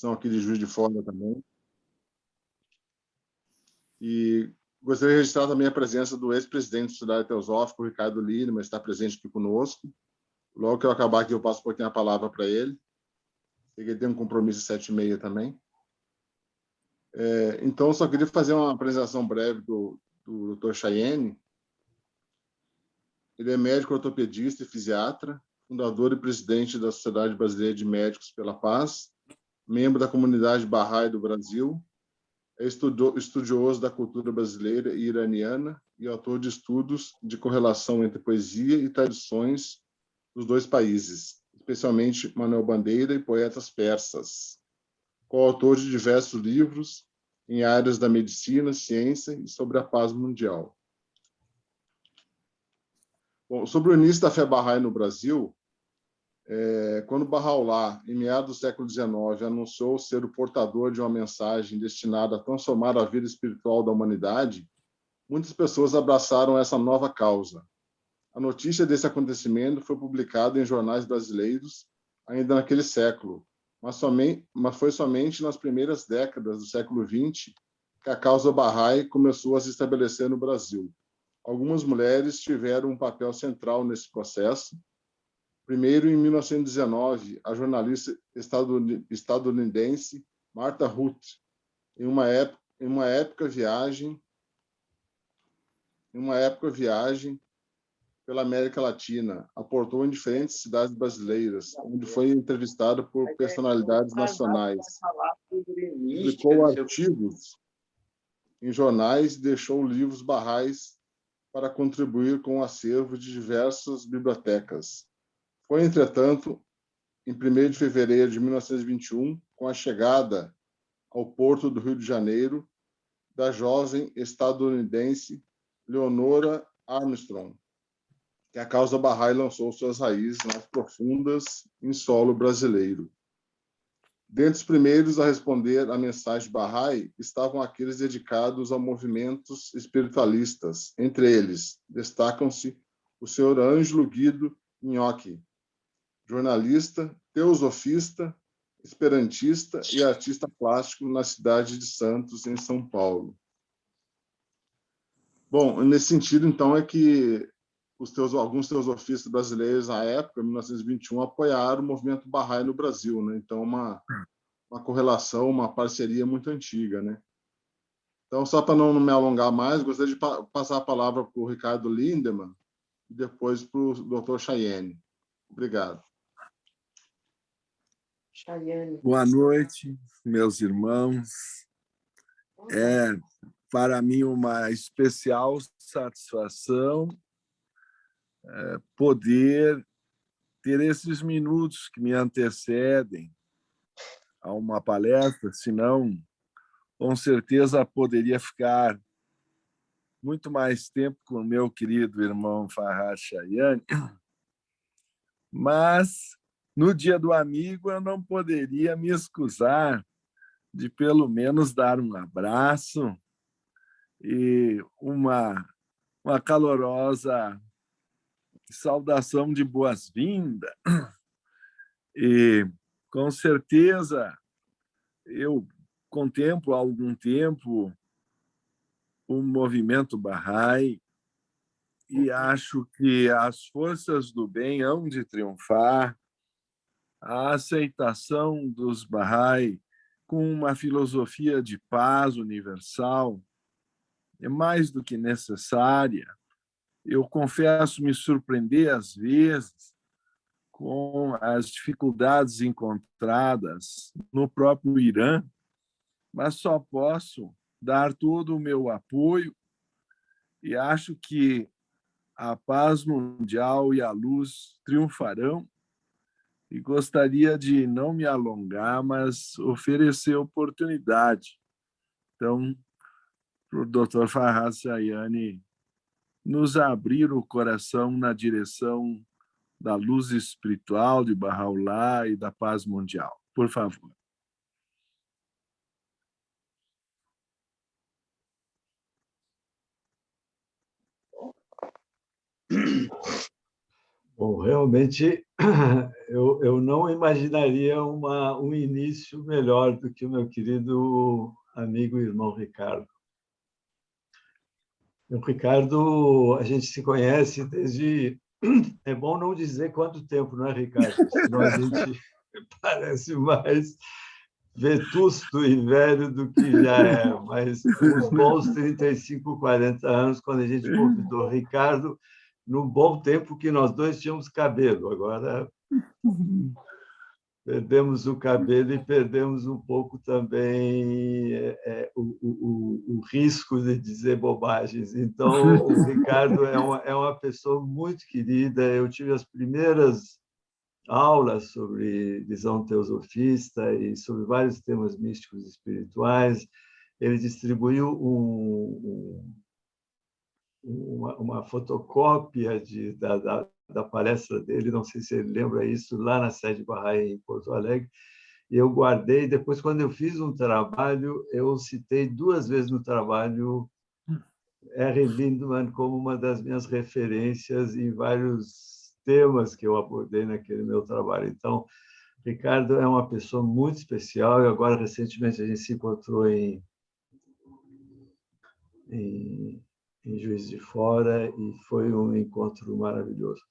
são aqui de Juiz de Fora também. E gostaria de registrar também a presença do ex-presidente da Sociedade Teosófica, o Ricardo Lima, está presente aqui conosco. Logo que eu acabar aqui, eu passo um pouquinho a palavra para ele. Ele tem um compromisso às 7h30 também. Então, eu só queria fazer uma apresentação breve do Dr. Chayenne. Ele é médico ortopedista e fisiatra, fundador e presidente da Sociedade Brasileira de Médicos pela Paz, membro da comunidade Bahá'í do Brasil, é estudioso da cultura brasileira e iraniana e autor de estudos de correlação entre poesia e tradições dos dois países, especialmente Manuel Bandeira e poetas persas. Coautor de diversos livros em áreas da medicina, ciência e sobre a paz mundial. Bom, sobre o início da fé Bahá'í no Brasil, quando Bahá'u'lláh, em meados do século XIX, anunciou ser o portador de uma mensagem destinada a transformar a vida espiritual da humanidade, muitas pessoas abraçaram essa nova causa. A notícia desse acontecimento foi publicada em jornais brasileiros ainda naquele século, mas foi somente nas primeiras décadas do século XX que a causa Bahá'í começou a se estabelecer no Brasil. Algumas mulheres tiveram um papel central nesse processo. Primeiro, em 1919, a jornalista estadunidense Martha Ruth, em uma época viagem pela América Latina, aportou em diferentes cidades brasileiras, onde foi entrevistada por personalidades nacionais. Publicou artigos em jornais e deixou livros Bahá'ís para contribuir com o acervo de diversas bibliotecas. Foi, entretanto, em 1º de fevereiro de 1921, com a chegada ao porto do Rio de Janeiro da jovem estadunidense Leonora Armstrong, que a causa Bahá'í lançou suas raízes mais profundas em solo brasileiro. Dentre os primeiros a responder à mensagem Bahá'í estavam aqueles dedicados a movimentos espiritualistas. Entre eles, destacam-se o Sr. Ângelo Guido Nhoque, jornalista, teosofista, esperantista e artista plástico na cidade de Santos, em São Paulo. Bom, nesse sentido, então, é que alguns teosofistas brasileiros, na época, em 1921, apoiaram o movimento Bahá'í no Brasil, né? Então, uma correlação, uma parceria muito antiga, né? Então, só para não me alongar mais, gostaria de passar a palavra para o Ricardo Lindemann e depois para o Dr. Chayenne. Obrigado. Boa noite, meus irmãos. É, para mim, uma especial satisfação poder ter esses minutos que me antecedem a uma palestra, senão, com certeza, poderia ficar muito mais tempo com o meu querido irmão Farhad Chayenne, mas no Dia do Amigo eu não poderia me excusar de pelo menos dar um abraço e uma calorosa saudação de boas-vindas. E, com certeza, eu contemplo há algum tempo o movimento Bahá'í e acho que as forças do bem hão de triunfar. A aceitação dos Bahá'í com uma filosofia de paz universal é mais do que necessária. Eu confesso me surpreender, às vezes, com as dificuldades encontradas no próprio Irã, mas só posso dar todo o meu apoio e acho que a paz mundial e a luz triunfarão. E gostaria de não me alongar, mas oferecer oportunidade. Então, para o Dr. Farhad Chayenne nos abrir o coração na direção da luz espiritual de Bahá'u'lláh e da paz mundial. Por favor. Bom, realmente eu não imaginaria um início melhor do que o meu querido amigo e irmão Ricardo. O Ricardo, a gente se conhece desde... É bom não dizer quanto tempo, não é, Ricardo? Senão a gente parece mais vetusto e velho do que já é. Mas uns bons 35, 40 anos, quando a gente convidou o Ricardo, no bom tempo que nós dois tínhamos cabelo. Agora perdemos o cabelo e perdemos um pouco também o risco de dizer bobagens. Então, o Ricardo é uma pessoa muito querida. Eu tive as primeiras aulas sobre visão teosofista e sobre vários temas místicos e espirituais. Ele distribuiu uma fotocópia da palestra dele, não sei se ele lembra isso, lá na sede Bahá'í em Porto Alegre, e eu guardei. Depois, quando eu fiz um trabalho, eu citei 2 vezes no trabalho R. Lindman como uma das minhas referências em vários temas que eu abordei naquele meu trabalho. Então, Ricardo é uma pessoa muito especial, e agora, recentemente, a gente se encontrou em Juiz de Fora, e foi um encontro maravilhoso.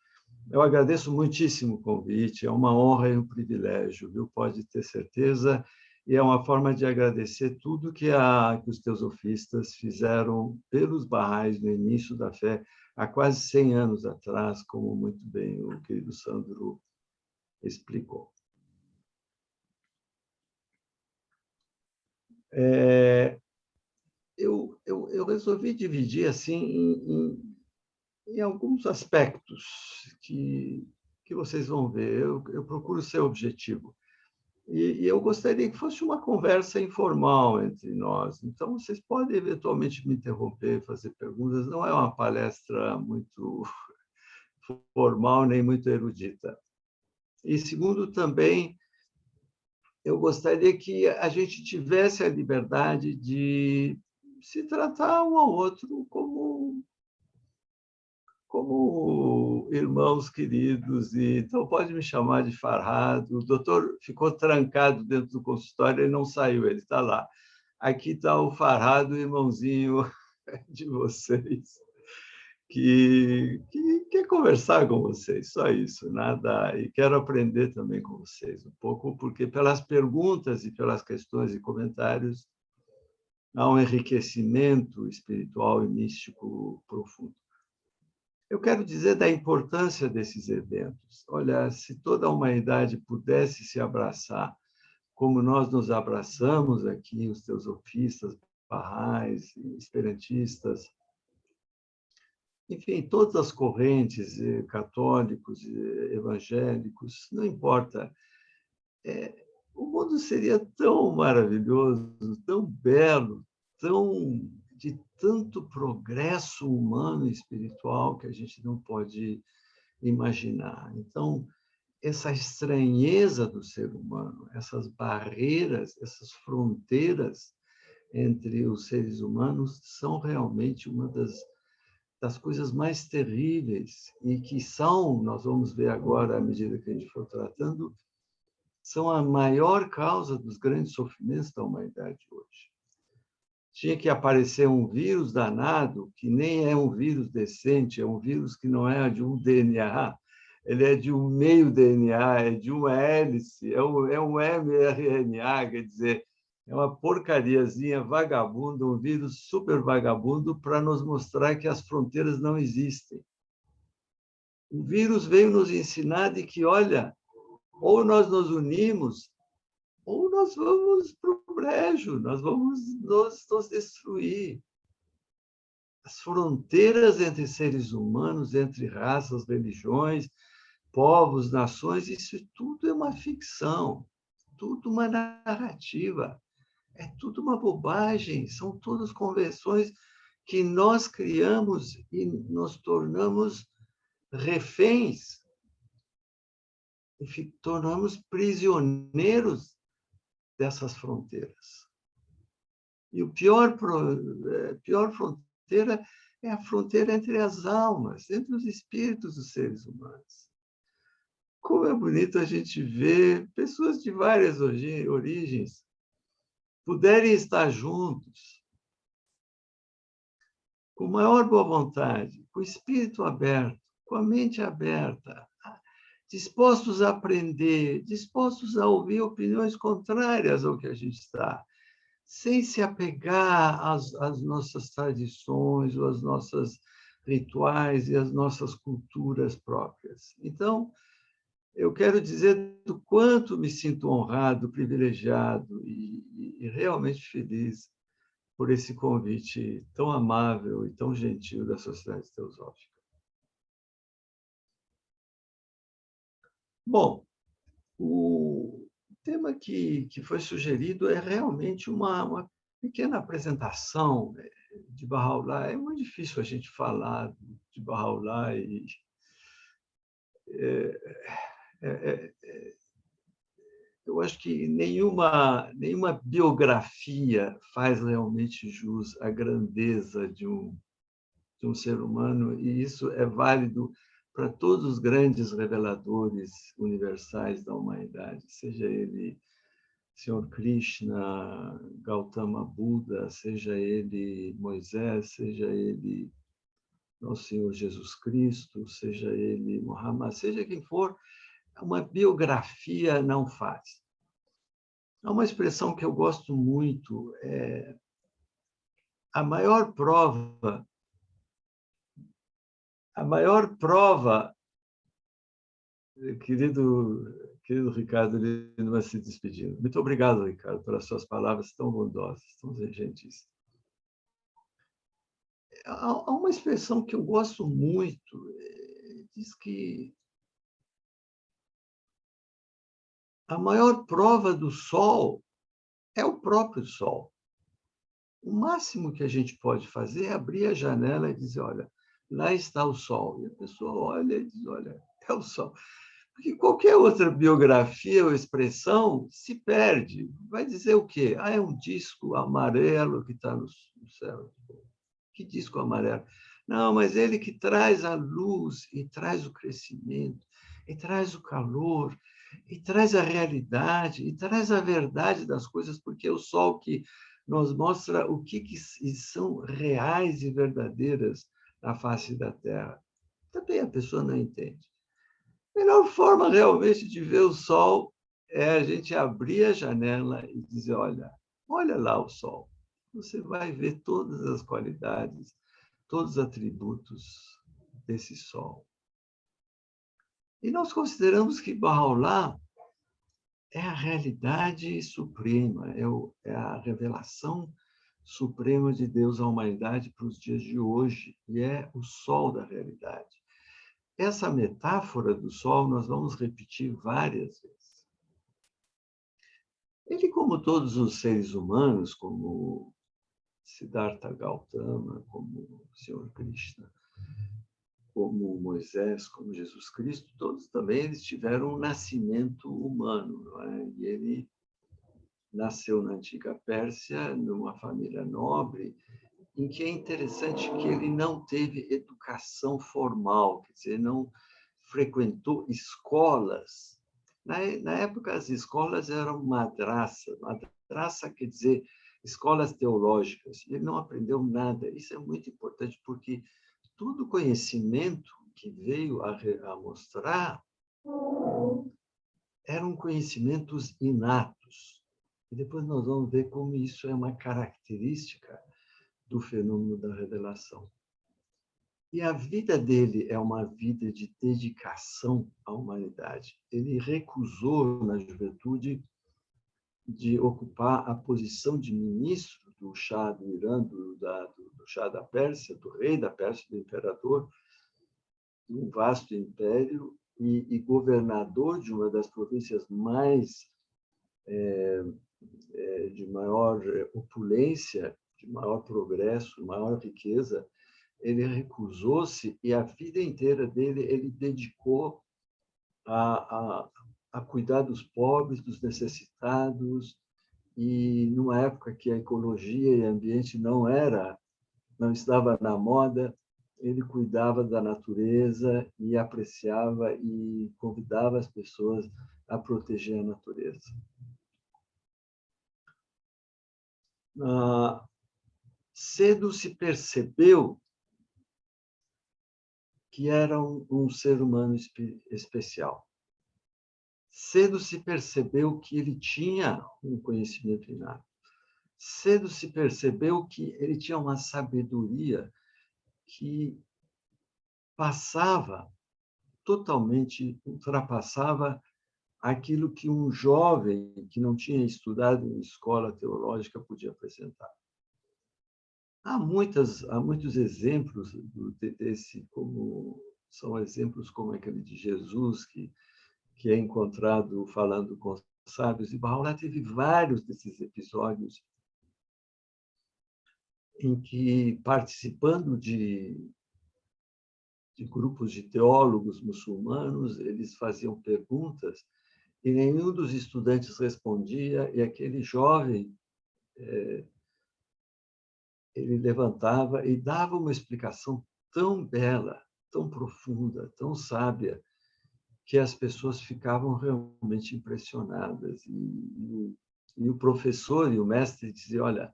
Eu agradeço muitíssimo o convite, é uma honra e um privilégio, viu? Pode ter certeza, e é uma forma de agradecer tudo que os teosofistas fizeram pelos Baha'is no início da fé, há quase 100 anos atrás, como muito bem o querido Sandro explicou. Eu resolvi dividir assim em alguns aspectos que vocês vão ver. Eu procuro ser objetivo. E eu gostaria que fosse uma conversa informal entre nós. Então, vocês podem eventualmente me interromper, fazer perguntas. Não é uma palestra muito formal, nem muito erudita. E, segundo, também, eu gostaria que a gente tivesse a liberdade de se tratar um ao outro como irmãos queridos. E então pode me chamar de Farhad. O doutor ficou trancado dentro do consultório e não saiu, ele está lá. Aqui está o Farhad, o irmãozinho de vocês, que quer conversar com vocês, só isso, nada. E quero aprender também com vocês um pouco, porque pelas perguntas e pelas questões e comentários há um enriquecimento espiritual e místico profundo. Eu quero dizer da importância desses eventos. Olha, se toda a humanidade pudesse se abraçar como nós nos abraçamos aqui, os teosofistas, Baha'is, esperantistas, enfim, todas as correntes, católicos, evangélicos, não importa. O mundo seria tão maravilhoso, tão belo, de tanto progresso humano e espiritual que a gente não pode imaginar. Então, essa estranheza do ser humano, essas barreiras, essas fronteiras entre os seres humanos são realmente uma das coisas mais terríveis, e que são, nós vamos ver agora, à medida que a gente for tratando, são a maior causa dos grandes sofrimentos da humanidade hoje. Tinha que aparecer um vírus danado, que nem é um vírus decente, é um vírus que não é de um DNA, ele é de um meio DNA, é de uma hélice, é um mRNA, quer dizer, é uma porcariazinha vagabunda, um vírus super vagabundo para nos mostrar que as fronteiras não existem. O vírus veio nos ensinar de que, olha, ou nós nos unimos, ou nós vamos para o brejo, nós vamos nos destruir. As fronteiras entre seres humanos, entre raças, religiões, povos, nações, isso tudo é uma ficção, tudo uma narrativa, é tudo uma bobagem, são todas convenções que nós criamos e nos tornamos reféns, e tornamos prisioneiros dessas fronteiras. E a pior fronteira é a fronteira entre as almas, entre os espíritos dos seres humanos. como é bonito a gente ver pessoas de várias origens puderem estar juntos, com maior boa vontade, com o espírito aberto, com a mente aberta, dispostos a aprender, dispostos a ouvir opiniões contrárias ao que a gente está, sem se apegar às nossas tradições, ou às nossas rituais e às nossas culturas próprias. Então, eu quero dizer do quanto me sinto honrado, privilegiado e realmente feliz por esse convite tão amável e tão gentil da Sociedade Teosófica. Bom, o tema que foi sugerido é realmente uma pequena apresentação de Bahá'u'lláh. É muito difícil a gente falar de Bahá'u'lláh e eu acho que nenhuma biografia faz realmente jus à grandeza de um ser humano, e isso é válido para todos os grandes reveladores universais da humanidade, seja ele Senhor Krishna, Gautama Buda, seja ele Moisés, seja ele nosso Senhor Jesus Cristo, seja ele Muhammad, seja quem for, uma biografia não faz. Há uma expressão que eu gosto muito, a maior prova, querido Ricardo, ele não vai se despedindo. Muito obrigado, Ricardo, pelas suas palavras tão bondosas, tão gentis. Há uma expressão que eu gosto muito, diz que a maior prova do sol é o próprio sol. O máximo que a gente pode fazer é abrir a janela e dizer, olha, lá está o sol. E a pessoa olha e diz, olha, é o sol. Porque qualquer outra biografia ou expressão se perde. Vai dizer o quê? É um disco amarelo que está no céu. Que disco amarelo? Não, mas ele que traz a luz e traz o crescimento, e traz o calor, e traz a realidade, e traz a verdade das coisas, porque é o sol que nos mostra o que são reais e verdadeiras na face da Terra. Também a pessoa não entende. A melhor forma realmente de ver o sol é a gente abrir a janela e dizer, olha lá o sol. Você vai ver todas as qualidades, todos os atributos desse sol. E nós consideramos que Bahá'u'lláh é a realidade suprema, é a revelação suprema de Deus à humanidade para os dias de hoje, e é o sol da realidade. Essa metáfora do sol nós vamos repetir várias vezes. Ele, como todos os seres humanos, como Siddhartha Gautama, como o Senhor Krishna, como Moisés, como Jesus Cristo, todos também eles tiveram um nascimento humano, não é? E ele nasceu na antiga Pérsia, numa família nobre, em que é interessante que ele não teve educação formal, quer dizer, não frequentou escolas. Na época, as escolas eram madraça. Madraça quer dizer escolas teológicas. Ele não aprendeu nada. Isso é muito importante, porque todo conhecimento que veio a mostrar eram conhecimentos inatos. E depois nós vamos ver como isso é uma característica do fenômeno da revelação. E a vida dele é uma vida de dedicação à humanidade. Ele recusou, na juventude, de ocupar a posição de ministro do Shah do Irã, do Shah da Pérsia, do rei da Pérsia, do imperador, de um vasto império, e governador de uma das províncias de maior opulência, de maior progresso, maior riqueza. Ele recusou-se, e a vida inteira dele ele dedicou a cuidar dos pobres, dos necessitados, e numa época que a ecologia e o ambiente não estava na moda, ele cuidava da natureza e apreciava e convidava as pessoas a proteger a natureza. Cedo se percebeu que era um ser humano especial. Cedo se percebeu que ele tinha um conhecimento inato. Cedo se percebeu que ele tinha uma sabedoria que totalmente ultrapassava aquilo que um jovem que não tinha estudado em escola teológica podia apresentar. Há muitos exemplos desse, como são exemplos como aquele de Jesus, que é encontrado falando com os sábios, e Baha'u'lláh teve vários desses episódios em que, participando de grupos de teólogos muçulmanos, eles faziam perguntas e nenhum dos estudantes respondia, e aquele jovem ele levantava e dava uma explicação tão bela, tão profunda, tão sábia, que as pessoas ficavam realmente impressionadas. E o professor e o mestre diziam: olha,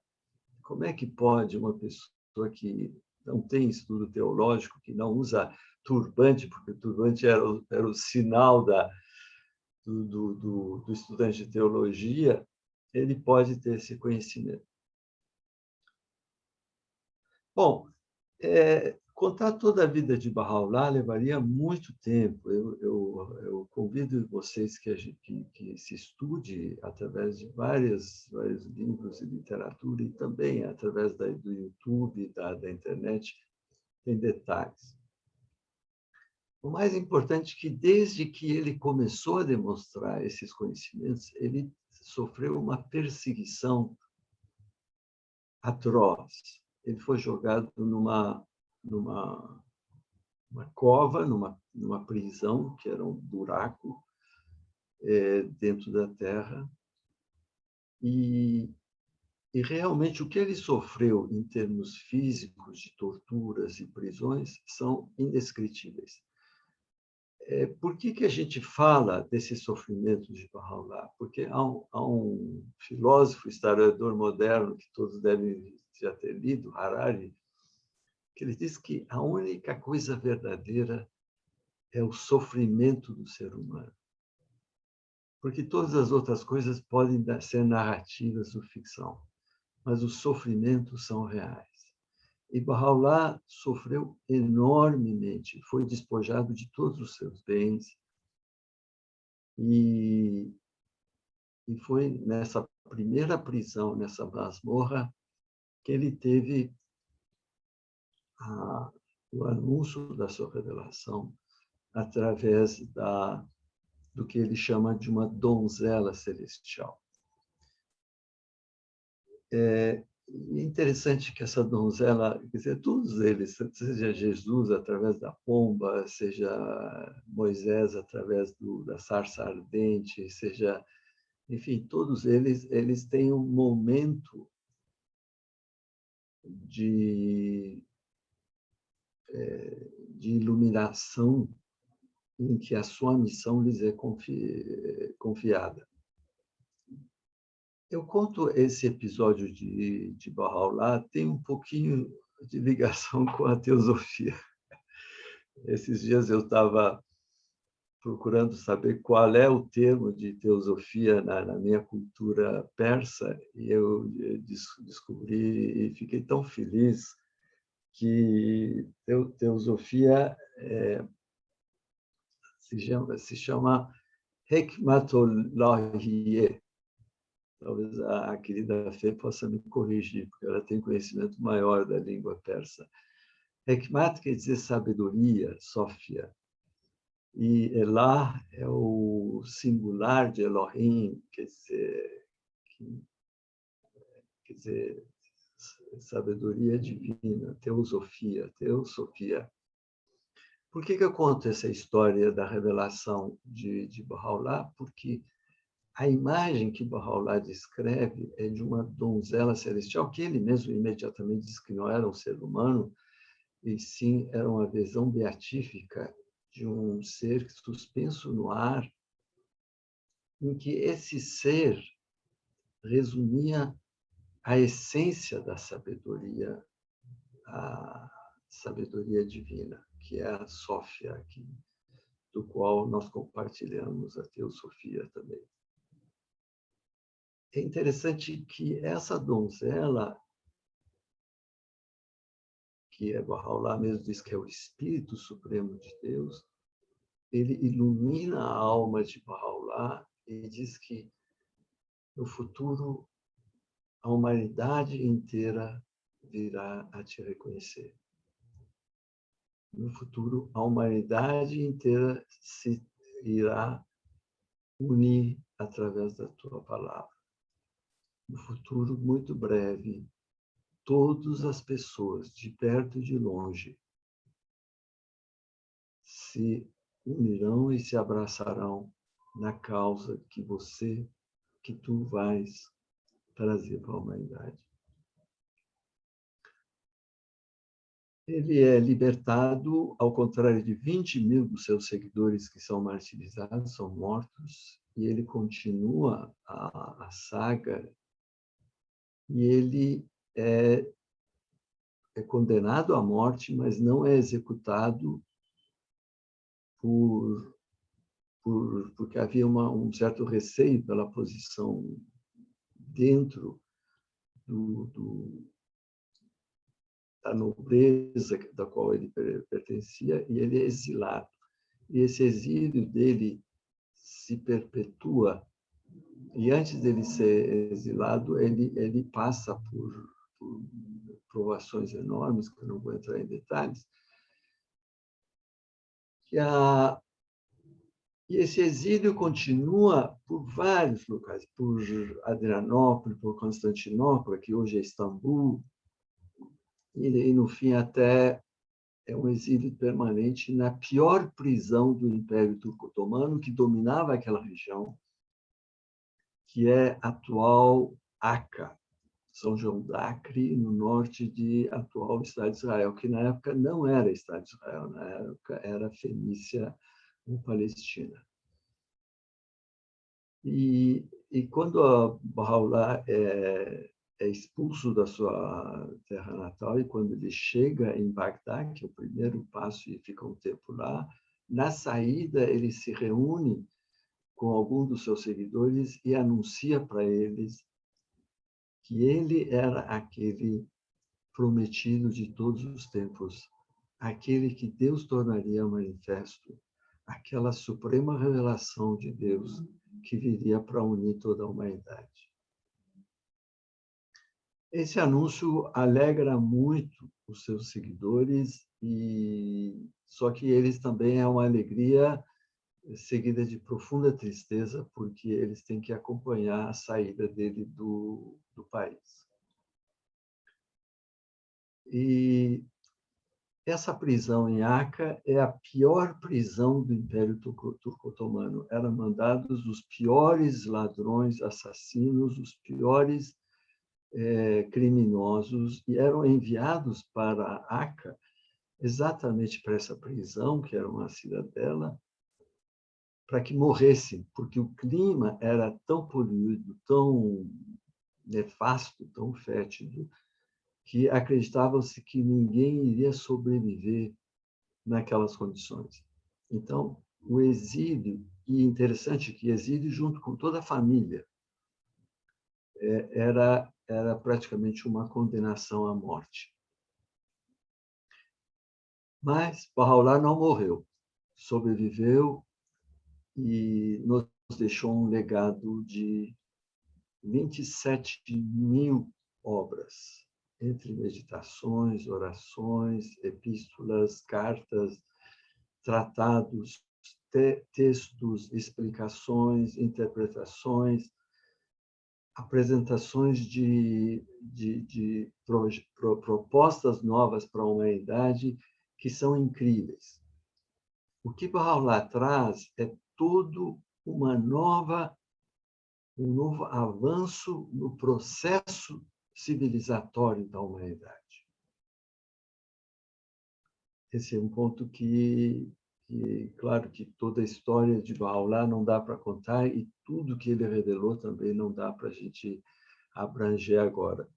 como é que pode uma pessoa que não tem estudo teológico, que não usa turbante, porque o turbante era o sinal do estudante de teologia, ele pode ter esse conhecimento? Bom, contar toda a vida de Baha'u'lláh levaria muito tempo. Eu convido vocês que se estude através de vários livros e literatura, e também através do YouTube, da internet, tem detalhes. O mais importante é que, desde que ele começou a demonstrar esses conhecimentos, ele sofreu uma perseguição atroz. Ele foi jogado numa cova, numa prisão, que era um buraco dentro da terra. E realmente o que ele sofreu em termos físicos, de torturas e prisões, são indescritíveis. Por que a gente fala desse sofrimento de Baha'u'lláh? Porque há um filósofo, historiador moderno, que todos devem já ter lido, Harari, que ele diz que a única coisa verdadeira é o sofrimento do ser humano. Porque todas as outras coisas podem ser narrativas ou ficção, mas os sofrimentos são reais. E Baha'u'lláh sofreu enormemente, foi despojado de todos os seus bens, e foi nessa primeira prisão, nessa masmorra, que ele teve o anúncio da sua revelação através do que ele chama de uma donzela celestial. É interessante que essa donzela, quer dizer, todos eles, seja Jesus através da pomba, seja Moisés através da sarça ardente, seja, enfim, todos eles têm um momento de iluminação em que a sua missão lhes é confiada. Eu conto esse episódio de Baha'u'lláh, tem um pouquinho de ligação com a teosofia. Esses dias eu estava procurando saber qual é o termo de teosofia na minha cultura persa, e eu descobri e fiquei tão feliz que teosofia se chama Hekmatullahiyye. Talvez a querida Fê possa me corrigir, porque ela tem conhecimento maior da língua persa. Hekmat quer dizer sabedoria, Sofia. E Elah é o singular de Elohim, quer dizer sabedoria divina, teosofia. Por que eu conto essa história da revelação de Baha'u'lláh? Porque a imagem que Baha'u'lláh descreve é de uma donzela celestial, que ele mesmo imediatamente diz que não era um ser humano, e sim era uma visão beatífica de um ser suspenso no ar, em que esse ser resumia a essência da sabedoria, a sabedoria divina, que é a Sófia, aqui, do qual nós compartilhamos a teosofia também. É interessante que essa donzela, que é Bahá'u'lláh mesmo diz que é o Espírito Supremo de Deus, ele ilumina a alma de Bahá'u'lláh e diz que no futuro a humanidade inteira virá a te reconhecer. No futuro a humanidade inteira se irá unir através da tua palavra. No futuro muito breve, todas as pessoas, de perto e de longe, se unirão e se abraçarão na causa que tu vais trazer para a humanidade. Ele é libertado, ao contrário de 20.000 dos seus seguidores que são martirizados, são mortos, e ele continua a saga, e ele é condenado à morte, mas não é executado porque havia um certo receio pela posição dentro da nobreza da qual ele pertencia, e ele é exilado. E esse exílio dele se perpetua, e antes dele ser exilado, ele passa por provações enormes, que eu não vou entrar em detalhes, e esse exílio continua por vários locais, por Adrianópolis, por Constantinopla, que hoje é Istambul, e no fim até é um exílio permanente na pior prisão do Império Turco-Otomano, que dominava aquela região, que é atual Acre, São João d'Acre, no norte de atual Estado de Israel, que na época não era Estado de Israel, na época era Fenícia ou Palestina. E quando Bahá'u'lláh é expulso da sua terra natal, e quando ele chega em Bagdá, que é o primeiro passo e fica um tempo lá, na saída ele se reúne com algum dos seus seguidores e anuncia para eles que ele era aquele prometido de todos os tempos, aquele que Deus tornaria manifesto, aquela suprema revelação de Deus que viria para unir toda a humanidade. Esse anúncio alegra muito os seus seguidores, só que eles também é uma alegria seguida de profunda tristeza, porque eles têm que acompanhar a saída dele do país. E essa prisão em Acre é a pior prisão do Império Turco-Otomano. Eram mandados os piores ladrões, assassinos, os piores criminosos, e eram enviados para Acre, exatamente para essa prisão, que era uma cidadela, para que morressem, porque o clima era tão poluído, tão nefasto, tão fétido, que acreditava-se que ninguém iria sobreviver naquelas condições. Então, o exílio, e interessante que exílio junto com toda a família, era praticamente uma condenação à morte. Mas Bahá'u'lláh não morreu, sobreviveu e nos deixou um legado de 27.000 obras, entre meditações, orações, epístolas, cartas, tratados, textos, explicações, interpretações, apresentações de propostas novas para a humanidade que são incríveis. O que Bahá'u'lláh traz é todo um novo avanço no processo civilizatório da humanidade. esse é um ponto que, claro, que toda a história de Baha'u'lláh não dá para contar e tudo que ele revelou também não dá para a gente abranger agora.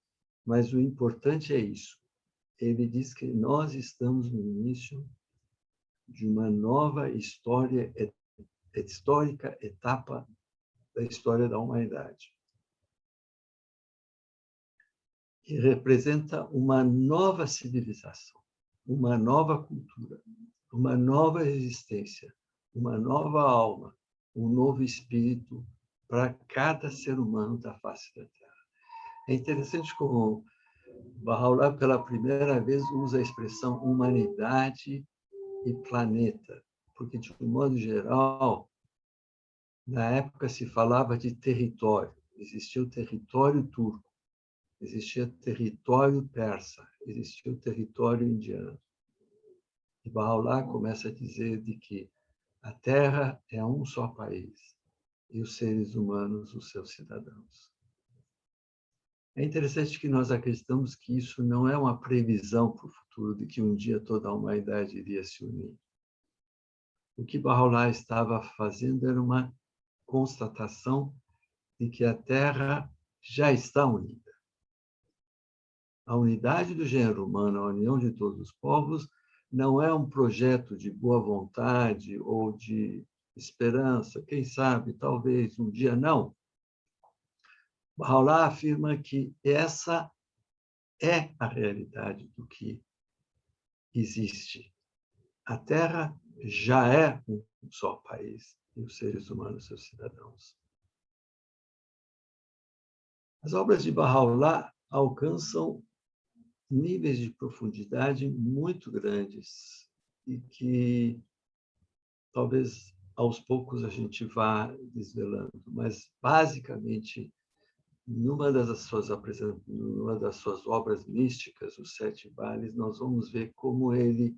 Mas o importante é isso. Ele diz que nós estamos no início de uma nova histórica etapa da história da humanidade, que representa uma nova civilização, uma nova cultura, uma nova existência, uma nova alma, um novo espírito para cada ser humano da face da Terra. É interessante como Baha'u'lláh, pela primeira vez, usa a expressão humanidade e planeta, porque, de um modo geral, na época se falava de território. Existia o território turco, existia o território persa, existia o território indiano. E Baha'u'lláh começa a dizer de que a Terra é um só país e os seres humanos, os seus cidadãos. É interessante que nós acreditamos que isso não é uma previsão para o futuro, de que um dia toda a humanidade iria se unir. O que Baha'u'lláh estava fazendo era uma constatação de que a Terra já está unida. A unidade do gênero humano, a união de todos os povos, não é um projeto de boa vontade ou de esperança, quem sabe, talvez, um dia não. Baha'u'lláh afirma que essa é a realidade do que existe. A Terra já é um só país e os seres humanos, seus cidadãos. As obras de Baha'u'lláh alcançam níveis de profundidade muito grandes e que talvez aos poucos a gente vá desvelando, mas basicamente numa das suas obras místicas, Os Sete Vales, nós vamos ver como ele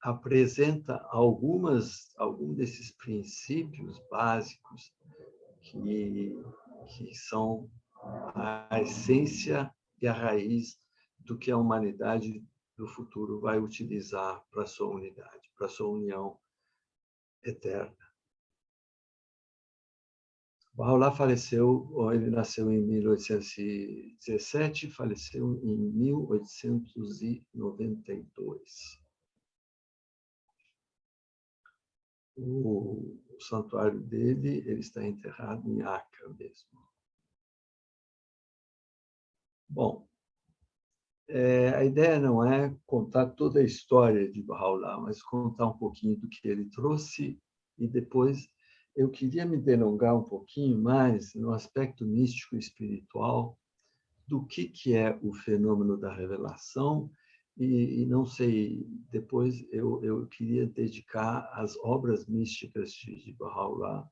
apresenta alguns desses princípios básicos que são a essência e a raiz do que a humanidade do futuro vai utilizar para a sua unidade, para a sua união eterna. Baha'u'lláh faleceu, ele nasceu em 1817 e faleceu em 1892. O santuário dele, ele está enterrado em Acre mesmo. Bom, a ideia não é contar toda a história de Baha'u'lláh, mas contar um pouquinho do que ele trouxe e depois eu queria me delongar um pouquinho mais no aspecto místico e espiritual do que é o fenômeno da revelação e não sei, depois eu queria dedicar as obras místicas de Baha'u'lláh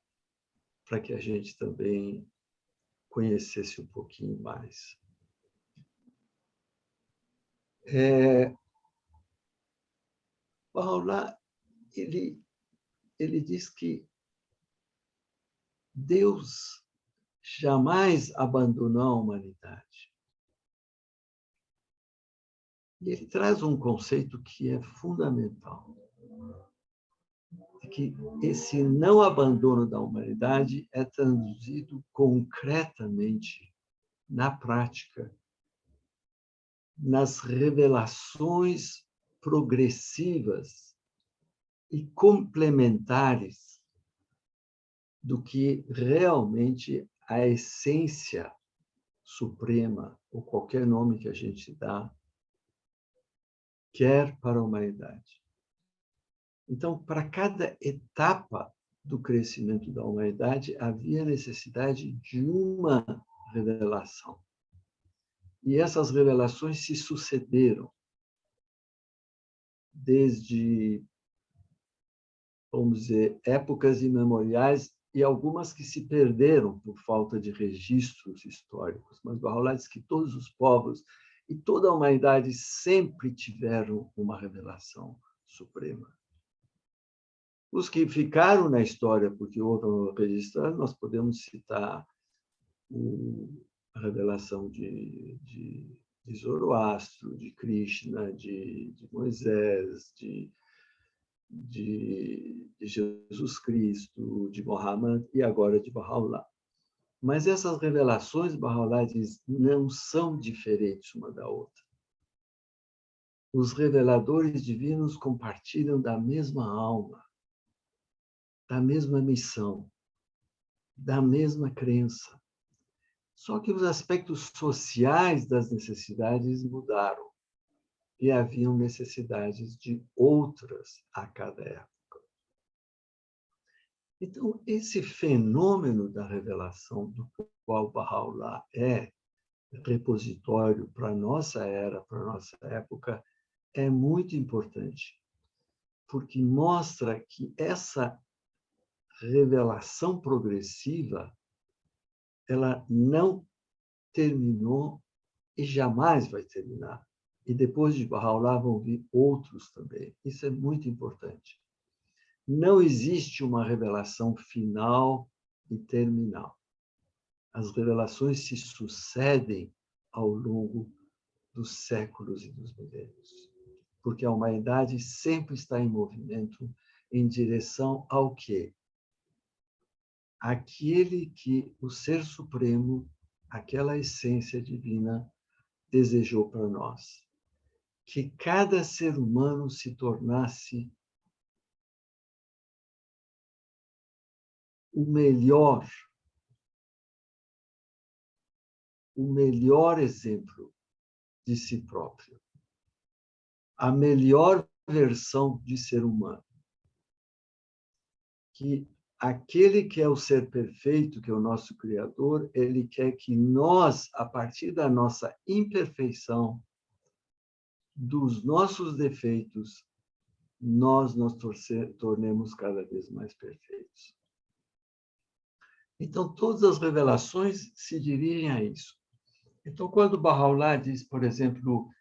para que a gente também conhecesse um pouquinho mais. Baha'u'lláh, ele diz que Deus jamais abandonou a humanidade. E ele traz um conceito que é fundamental, de que esse não abandono da humanidade é traduzido concretamente, na prática, nas revelações progressivas e complementares do que realmente a essência suprema, ou qualquer nome que a gente dá, quer para a humanidade. Então, para cada etapa do crescimento da humanidade, havia necessidade de uma revelação. E essas revelações se sucederam desde, vamos dizer, épocas imemoriais e algumas que se perderam por falta de registros históricos. Mas Baha'u'lláh diz que todos os povos e toda a humanidade sempre tiveram uma revelação suprema. Os que ficaram na história porque houve registrado, nós podemos citar a revelação de de Zoroastro, de Krishna, de Moisés, de Jesus Cristo, de Muhammad e agora de Bahá'u'lláh. Mas essas revelações, Bahá'u'lláh diz, não são diferentes uma da outra. Os reveladores divinos compartilham da mesma alma, da mesma missão, da mesma crença. Só que os aspectos sociais das necessidades mudaram e haviam necessidades de outras a cada época. Então, esse fenômeno da revelação, do qual Bahá'u'lláh é repositório para a nossa era, para a nossa época, é muito importante, porque mostra que essa revelação progressiva ela não terminou e jamais vai terminar. E depois de Bahá'u'lláh vão vir outros também. Isso é muito importante. Não existe uma revelação final e terminal. As revelações se sucedem ao longo dos séculos e dos milênios, porque a humanidade sempre está em movimento em direção ao quê? Aquele que o Ser Supremo, aquela essência divina, desejou para nós. Que cada ser humano se tornasse o melhor exemplo de si próprio, a melhor versão de ser humano. Que aquele que é o ser perfeito, que é o nosso Criador, ele quer que nós, a partir da nossa imperfeição, dos nossos defeitos, nós nos tornemos cada vez mais perfeitos. Então, todas as revelações se dirigem a isso. Então, quando Bahá'u'lláh diz, por exemplo,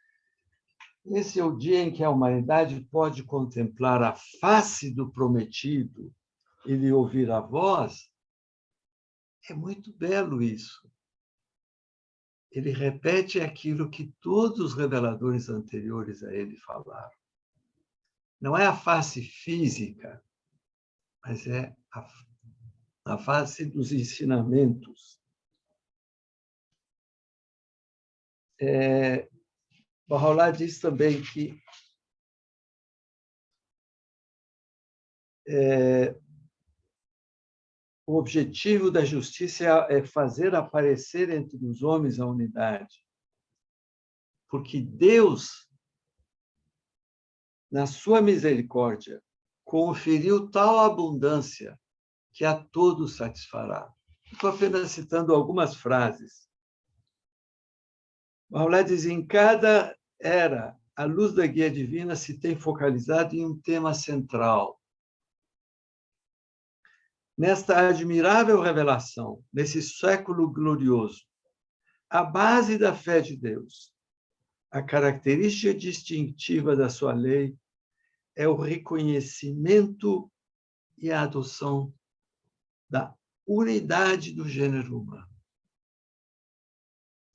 esse é o dia em que a humanidade pode contemplar a face do prometido e lhe ouvir a voz, é muito belo isso. Ele repete aquilo que todos os reveladores anteriores a ele falaram. Não é a face física, mas é a face dos ensinamentos. Bahá'u'lláh diz também que o objetivo da justiça é fazer aparecer entre os homens a unidade. Porque Deus, na sua misericórdia, conferiu tal abundância que a todos satisfará. Estou apenas citando algumas frases. Bahá'u'lláh diz, em cada era, a luz da guia divina se tem focalizado em um tema central. Nesta admirável revelação, nesse século glorioso, a base da fé de Deus, a característica distintiva da sua lei, é o reconhecimento e a adoção da unidade do gênero humano.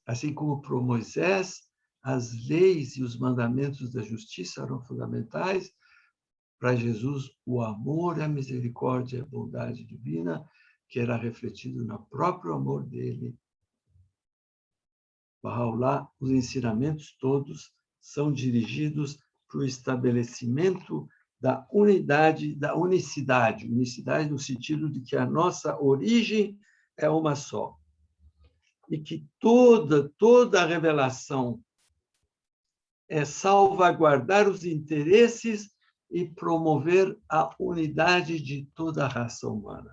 Assim como para Moisés, as leis e os mandamentos da justiça eram fundamentais, para Jesus, o amor, a misericórdia e a bondade divina, que era refletido no próprio amor dele. Bahá'u'lláh, os ensinamentos todos são dirigidos para o estabelecimento da unidade, da unicidade no sentido de que a nossa origem é uma só. E que toda a revelação é salvaguardar os interesses e promover a unidade de toda a raça humana.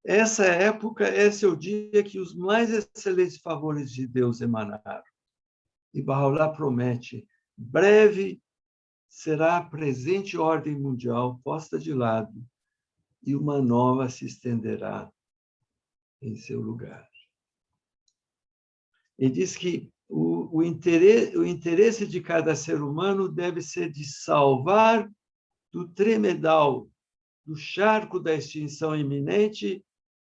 Essa época, esse é o dia que os mais excelentes favores de Deus emanaram. E Bahá'u'lláh promete, breve será a presente ordem mundial posta de lado e uma nova se estenderá em seu lugar. E diz que o interesse de cada ser humano deve ser de salvar do tremedal, do charco da extinção iminente,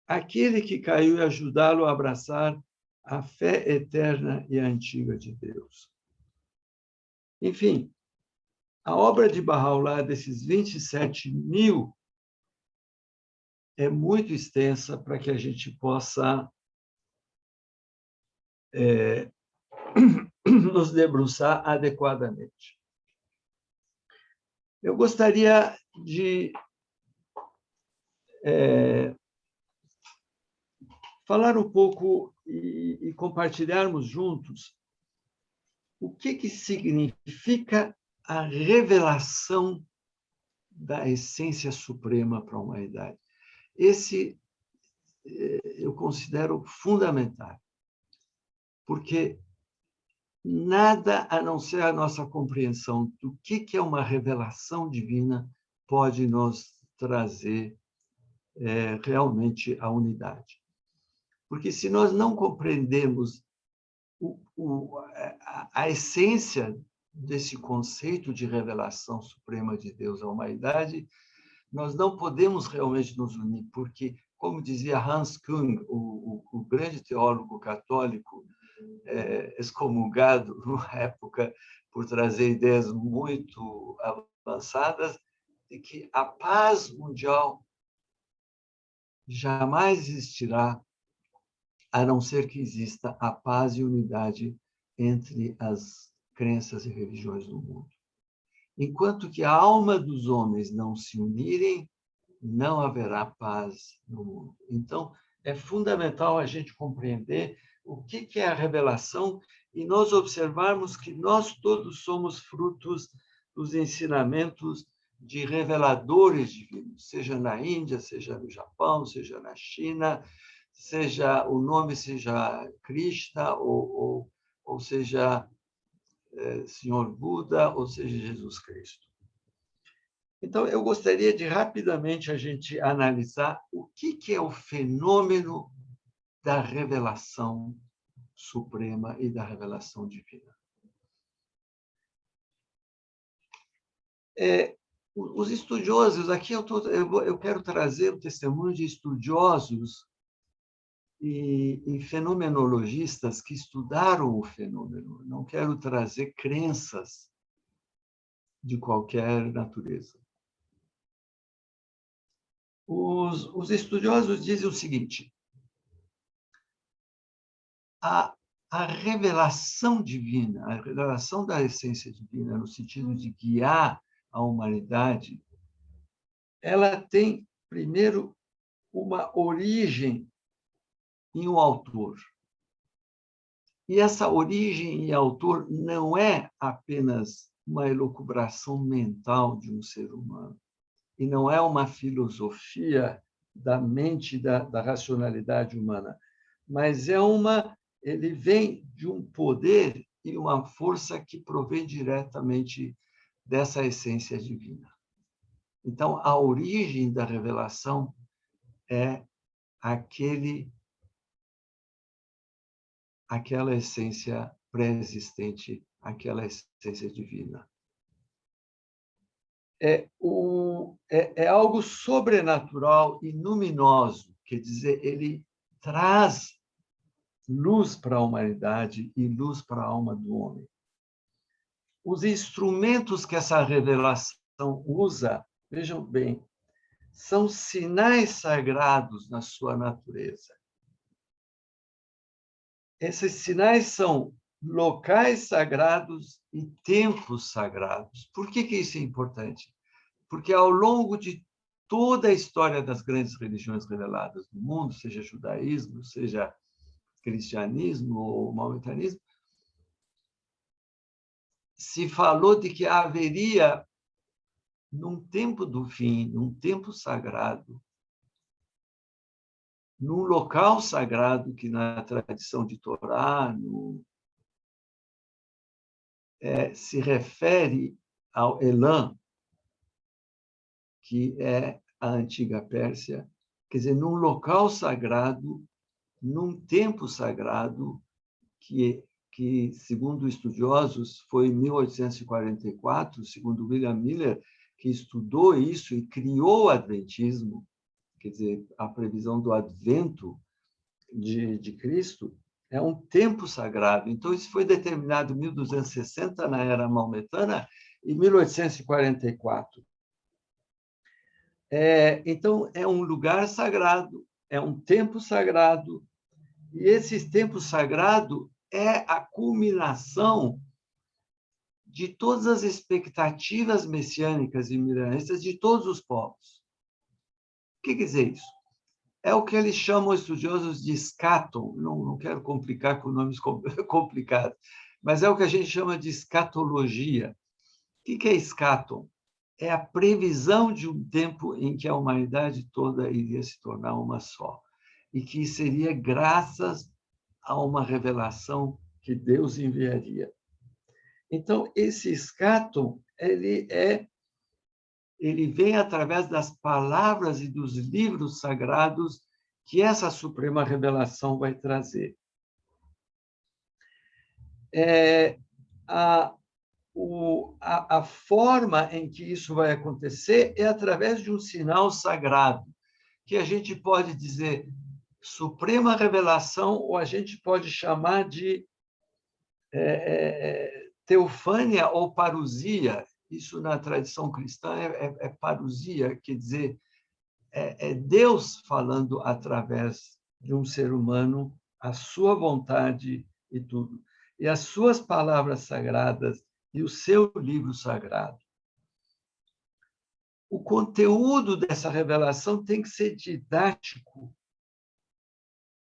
aquele que caiu e ajudá-lo a abraçar a fé eterna e antiga de Deus. Enfim, a obra de Bahá'u'lláh, desses 27.000, é muito extensa para que a gente possa nos debruçar adequadamente. Eu gostaria de falar um pouco e compartilharmos juntos o que significa a revelação da essência suprema para a humanidade. Esse eu considero fundamental, porque nada a não ser a nossa compreensão do que é uma revelação divina pode nos trazer realmente a unidade. Porque se nós não compreendemos a essência desse conceito de revelação suprema de Deus à humanidade, nós não podemos realmente nos unir, porque, como dizia Hans Küng, o grande teólogo católico, excomungado numa época por trazer ideias muito avançadas, de que a paz mundial jamais existirá a não ser que exista a paz e unidade entre as crenças e religiões do mundo. Enquanto que a alma dos homens não se unirem, não haverá paz no mundo. Então, é fundamental a gente compreender o que é a revelação e nós observarmos que nós todos somos frutos dos ensinamentos de reveladores divinos, seja na Índia, seja no Japão, seja na China, seja o nome seja Krishna, ou seja Senhor Buda, ou seja Jesus Cristo. Então, eu gostaria de rapidamente a gente analisar o que é o fenômeno da revelação suprema e da revelação divina. Os estudiosos, aqui eu quero trazer o testemunho de estudiosos e fenomenologistas que estudaram o fenômeno. Não quero trazer crenças de qualquer natureza. Os estudiosos dizem o seguinte: a revelação divina, a revelação da essência divina, no sentido de guiar a humanidade, ela tem, primeiro, uma origem em um autor. E essa origem e autor não é apenas uma elucubração mental de um ser humano, e não é uma filosofia da mente, da racionalidade humana, mas ele vem de um poder e uma força que provém diretamente dessa essência divina. Então, a origem da revelação é aquela essência pré-existente, aquela essência divina. É algo sobrenatural e luminoso, quer dizer, ele traz luz para a humanidade e luz para a alma do homem. Os instrumentos que essa revelação usa, vejam bem, são sinais sagrados na sua natureza. Esses sinais são locais sagrados e tempos sagrados. Por que isso é importante? Porque ao longo de toda a história das grandes religiões reveladas do mundo, seja judaísmo, seja cristianismo ou maometanismo, se falou de que haveria, num tempo do fim, num tempo sagrado, num local sagrado que na tradição de Torá se refere ao Elam, que é a antiga Pérsia, quer dizer, num local sagrado, num tempo sagrado, que segundo estudiosos, foi em 1844, segundo William Miller, que estudou isso e criou o Adventismo, quer dizer, a previsão do advento de Cristo, é um tempo sagrado. Então, isso foi determinado em 1260, na era maometana, e 1844. Então, é um lugar sagrado, é um tempo sagrado, e esse tempo sagrado é a culminação de todas as expectativas messiânicas e milenaristas de todos os povos. O que quer dizer isso? É o que eles chamam, estudiosos, de escatom. Não quero complicar com nomes complicados, mas é o que a gente chama de escatologia. O que é escatom? É a previsão de um tempo em que a humanidade toda iria se tornar uma só, e que seria graças a uma revelação que Deus enviaria. Então, esse escatom, ele vem através das palavras e dos livros sagrados que essa suprema revelação vai trazer. A forma em que isso vai acontecer é através de um sinal sagrado, que a gente pode dizer suprema revelação, ou a gente pode chamar de teofânia ou parousia. Isso, na tradição cristã, é parousia, quer dizer, é Deus falando através de um ser humano a sua vontade e tudo. E as suas palavras sagradas e o seu livro sagrado. O conteúdo dessa revelação tem que ser didático,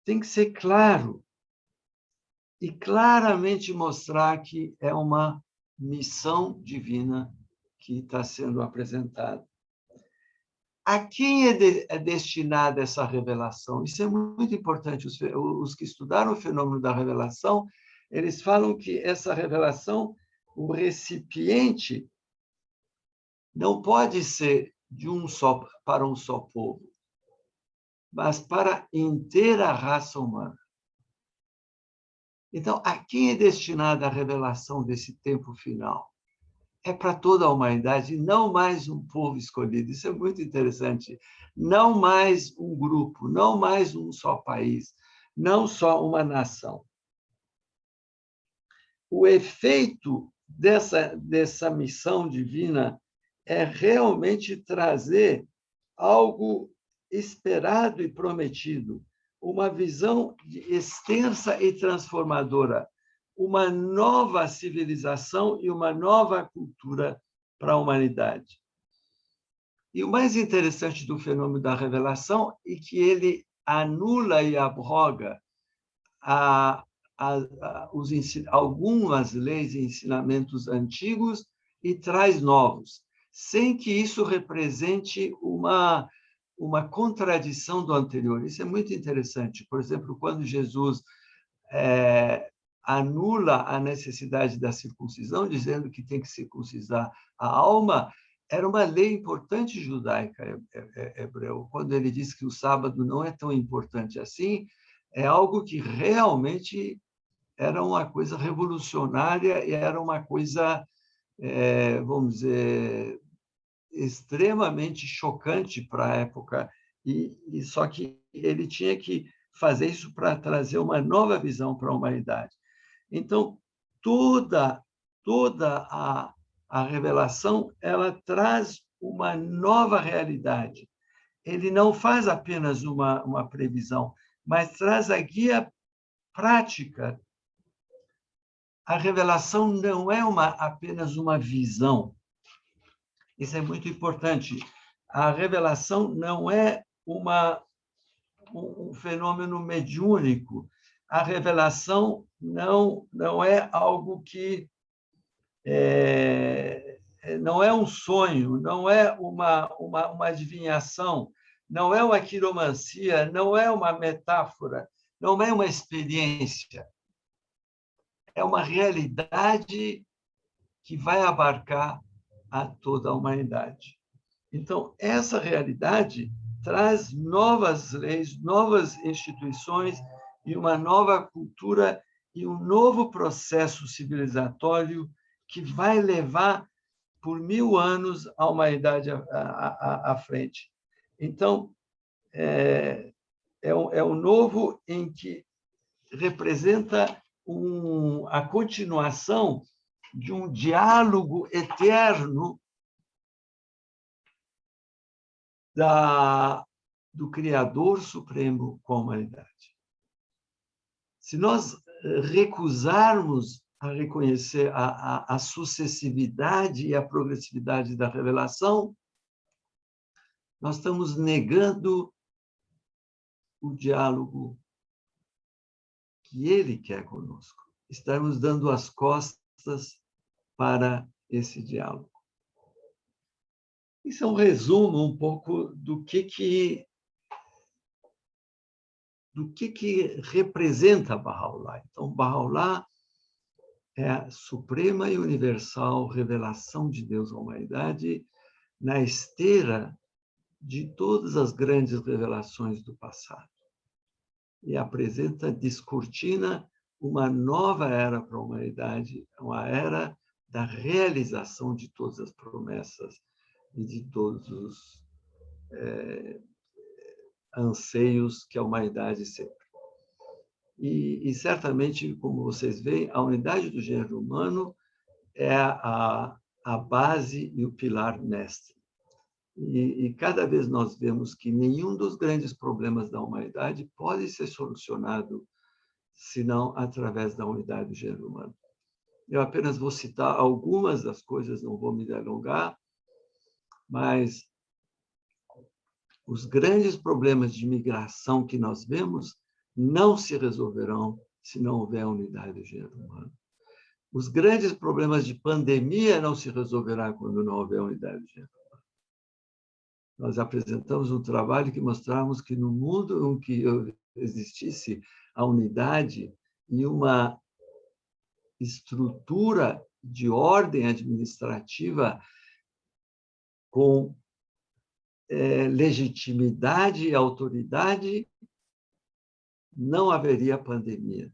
tem que ser claro, e claramente mostrar que é uma missão divina que está sendo apresentada. A quem é destinada essa revelação? Isso é muito importante. Os que estudaram o fenômeno da revelação, eles falam que essa revelação, o recipiente, não pode ser para um só povo, mas para a inteira raça humana. Então, a quem é destinada a revelação desse tempo final? É para toda a humanidade, não mais um povo escolhido. Isso é muito interessante. Não mais um grupo, não mais um só país, não só uma nação. O efeito dessa missão divina é realmente trazer algo esperado e prometido, uma visão extensa e transformadora, uma nova civilização e uma nova cultura para a humanidade. E o mais interessante do fenômeno da revelação é que ele anula e abroga algumas leis e ensinamentos antigos e traz novos, sem que isso represente uma contradição do anterior. Isso é muito interessante. Por exemplo, quando Jesus anula a necessidade da circuncisão, dizendo que tem que circuncisar a alma, era uma lei importante judaica, hebreu. Quando ele diz que o sábado não é tão importante assim, é algo que realmente era uma coisa revolucionária e era uma coisa, vamos dizer, extremamente chocante para a época, e só que ele tinha que fazer isso para trazer uma nova visão para a humanidade. Então, toda a revelação, ela traz uma nova realidade. Ele não faz apenas uma previsão, mas traz a guia prática. A revelação não é apenas uma visão. Isso é muito importante. A revelação não é um fenômeno mediúnico. A revelação não é algo que não é um sonho, não é uma adivinhação, não é uma quiromancia, não é uma metáfora, não é uma experiência. É uma realidade que vai abarcar a toda a humanidade. Então, essa realidade traz novas leis, novas instituições e uma nova cultura e um novo processo civilizatório que vai levar por 1000 anos a humanidade à frente. Então, é um novo em que representa a continuação de um diálogo eterno do Criador Supremo com a humanidade. Se nós recusarmos a reconhecer a sucessividade e a progressividade da revelação, nós estamos negando o diálogo que ele quer conosco. Estamos dando as costas para esse diálogo. Isso é um resumo um pouco do que representa Bahá'u'lláh. Então, Bahá'u'lláh é a suprema e universal revelação de Deus à humanidade na esteira de todas as grandes revelações do passado. E apresenta, descortina, uma nova era para a humanidade, uma era da realização de todas as promessas e de todos os anseios que a humanidade sempre. E certamente, como vocês veem, a unidade do gênero humano é a base e o pilar mestre. E cada vez nós vemos que nenhum dos grandes problemas da humanidade pode ser solucionado senão através da unidade do gênero humano. Eu apenas vou citar algumas das coisas, não vou me delongar, mas os grandes problemas de migração que nós vemos não se resolverão se não houver a unidade do gênero humano. Os grandes problemas de pandemia não se resolverão quando não houver a unidade do gênero humano. Nós apresentamos um trabalho que mostramos que no mundo em que existisse a unidade e uma estrutura de ordem administrativa com legitimidade e autoridade, não haveria pandemia.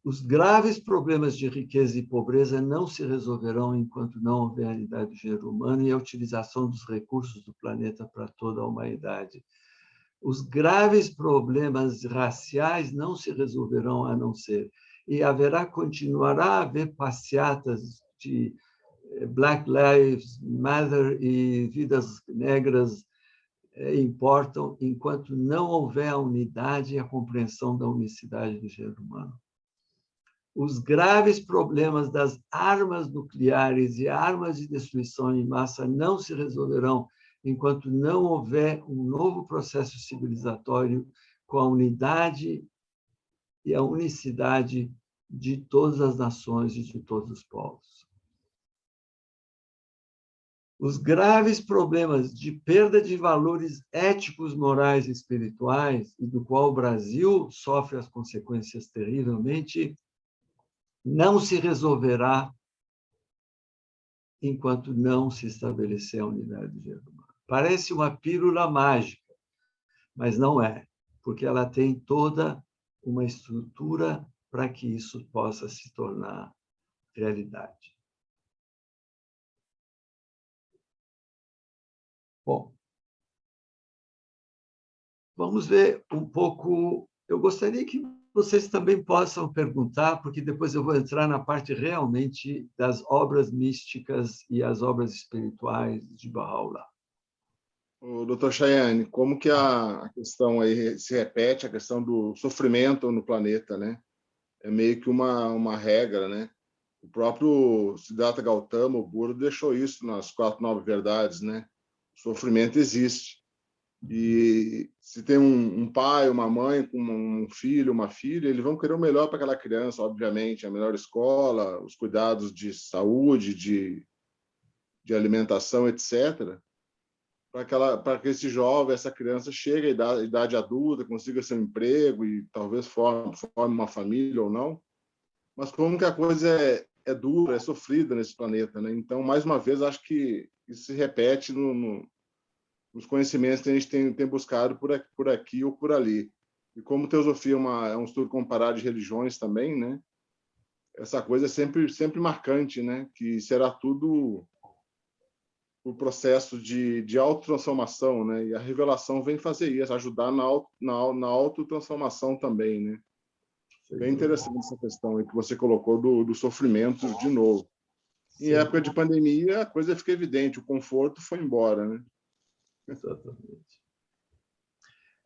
Os graves problemas de riqueza e pobreza não se resolverão enquanto não houver a unidade do gênero humano e a utilização dos recursos do planeta para toda a humanidade. Os graves problemas raciais não se resolverão a não ser. E continuará a haver passeatas de Black Lives Matter e vidas negras importam enquanto não houver a unidade e a compreensão da unicidade do gênero humano. Os graves problemas das armas nucleares e armas de destruição em massa não se resolverão enquanto não houver um novo processo civilizatório com a unidade e a unicidade de todas as nações e de todos os povos. Os graves problemas de perda de valores éticos, morais e espirituais, e do qual o Brasil sofre as consequências terrivelmente, não se resolverá enquanto não se estabelecer a unidade do gênero humano. Parece uma pílula mágica, mas não é, porque ela tem toda uma estrutura para que isso possa se tornar realidade. Bom, vamos ver um pouco. Eu gostaria que vocês também possam perguntar, porque depois eu vou entrar na parte realmente das obras místicas e as obras espirituais de Bahá'u'lláh. Dr. Chayane, como que a questão aí se repete, a questão do sofrimento no planeta, né? É meio que uma regra, né? O próprio Siddhartha Gautama, o Buda, deixou isso nas 4 Nove Verdades, né? O sofrimento existe. E se tem um pai, uma mãe com um filho, uma filha, eles vão querer o melhor para aquela criança, obviamente, a melhor escola, os cuidados de saúde, de alimentação, etc., para que esse jovem, essa criança chegue à idade adulta, consiga seu emprego e talvez forme uma família ou não. Mas como que a coisa é dura, é sofrida nesse planeta, né? Então, mais uma vez, acho que isso se repete nos conhecimentos que a gente tem buscado por aqui ou por ali. E como teosofia é um estudo comparado de religiões também, né? Essa coisa é sempre marcante, né? Que será tudo por processo de autotransformação, né? E a revelação vem fazer isso, ajudar na autotransformação também, né? Bem interessante essa questão aí que você colocou do sofrimento de novo. Em época de pandemia, a coisa fica evidente, o conforto foi embora, né? Exatamente.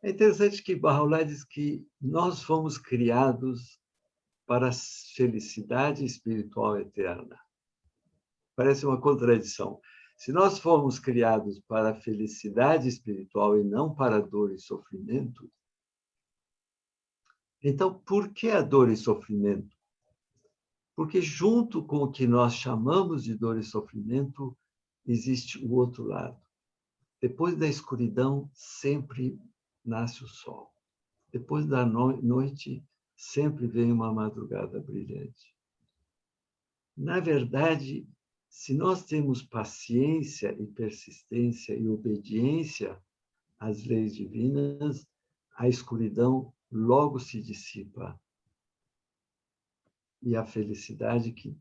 É interessante que Bahá'u'lláh diz que nós fomos criados para a felicidade espiritual eterna. Parece uma contradição. Se nós fomos criados para a felicidade espiritual e não para a dor e sofrimento, então por que a dor e sofrimento? Porque junto com o que nós chamamos de dor e sofrimento, existe o outro lado. Depois da escuridão, sempre nasce o sol. Depois da noite, sempre vem uma madrugada brilhante. Na verdade, se nós temos paciência e persistência e obediência às leis divinas, a escuridão logo se dissipa. E a felicidade que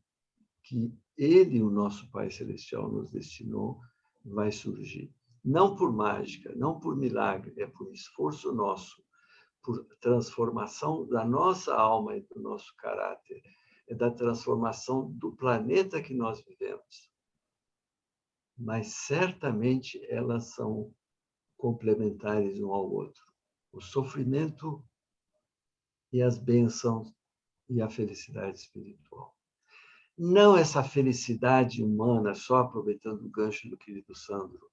Ele, o nosso Pai Celestial, nos destinou, vai surgir. Não por mágica, não por milagre, é por esforço nosso, por transformação da nossa alma e do nosso caráter, é da transformação do planeta que nós vivemos. Mas, certamente, elas são complementares um ao outro. O sofrimento e as bênçãos e a felicidade espiritual. Não essa felicidade humana, só aproveitando o gancho do querido Sandro,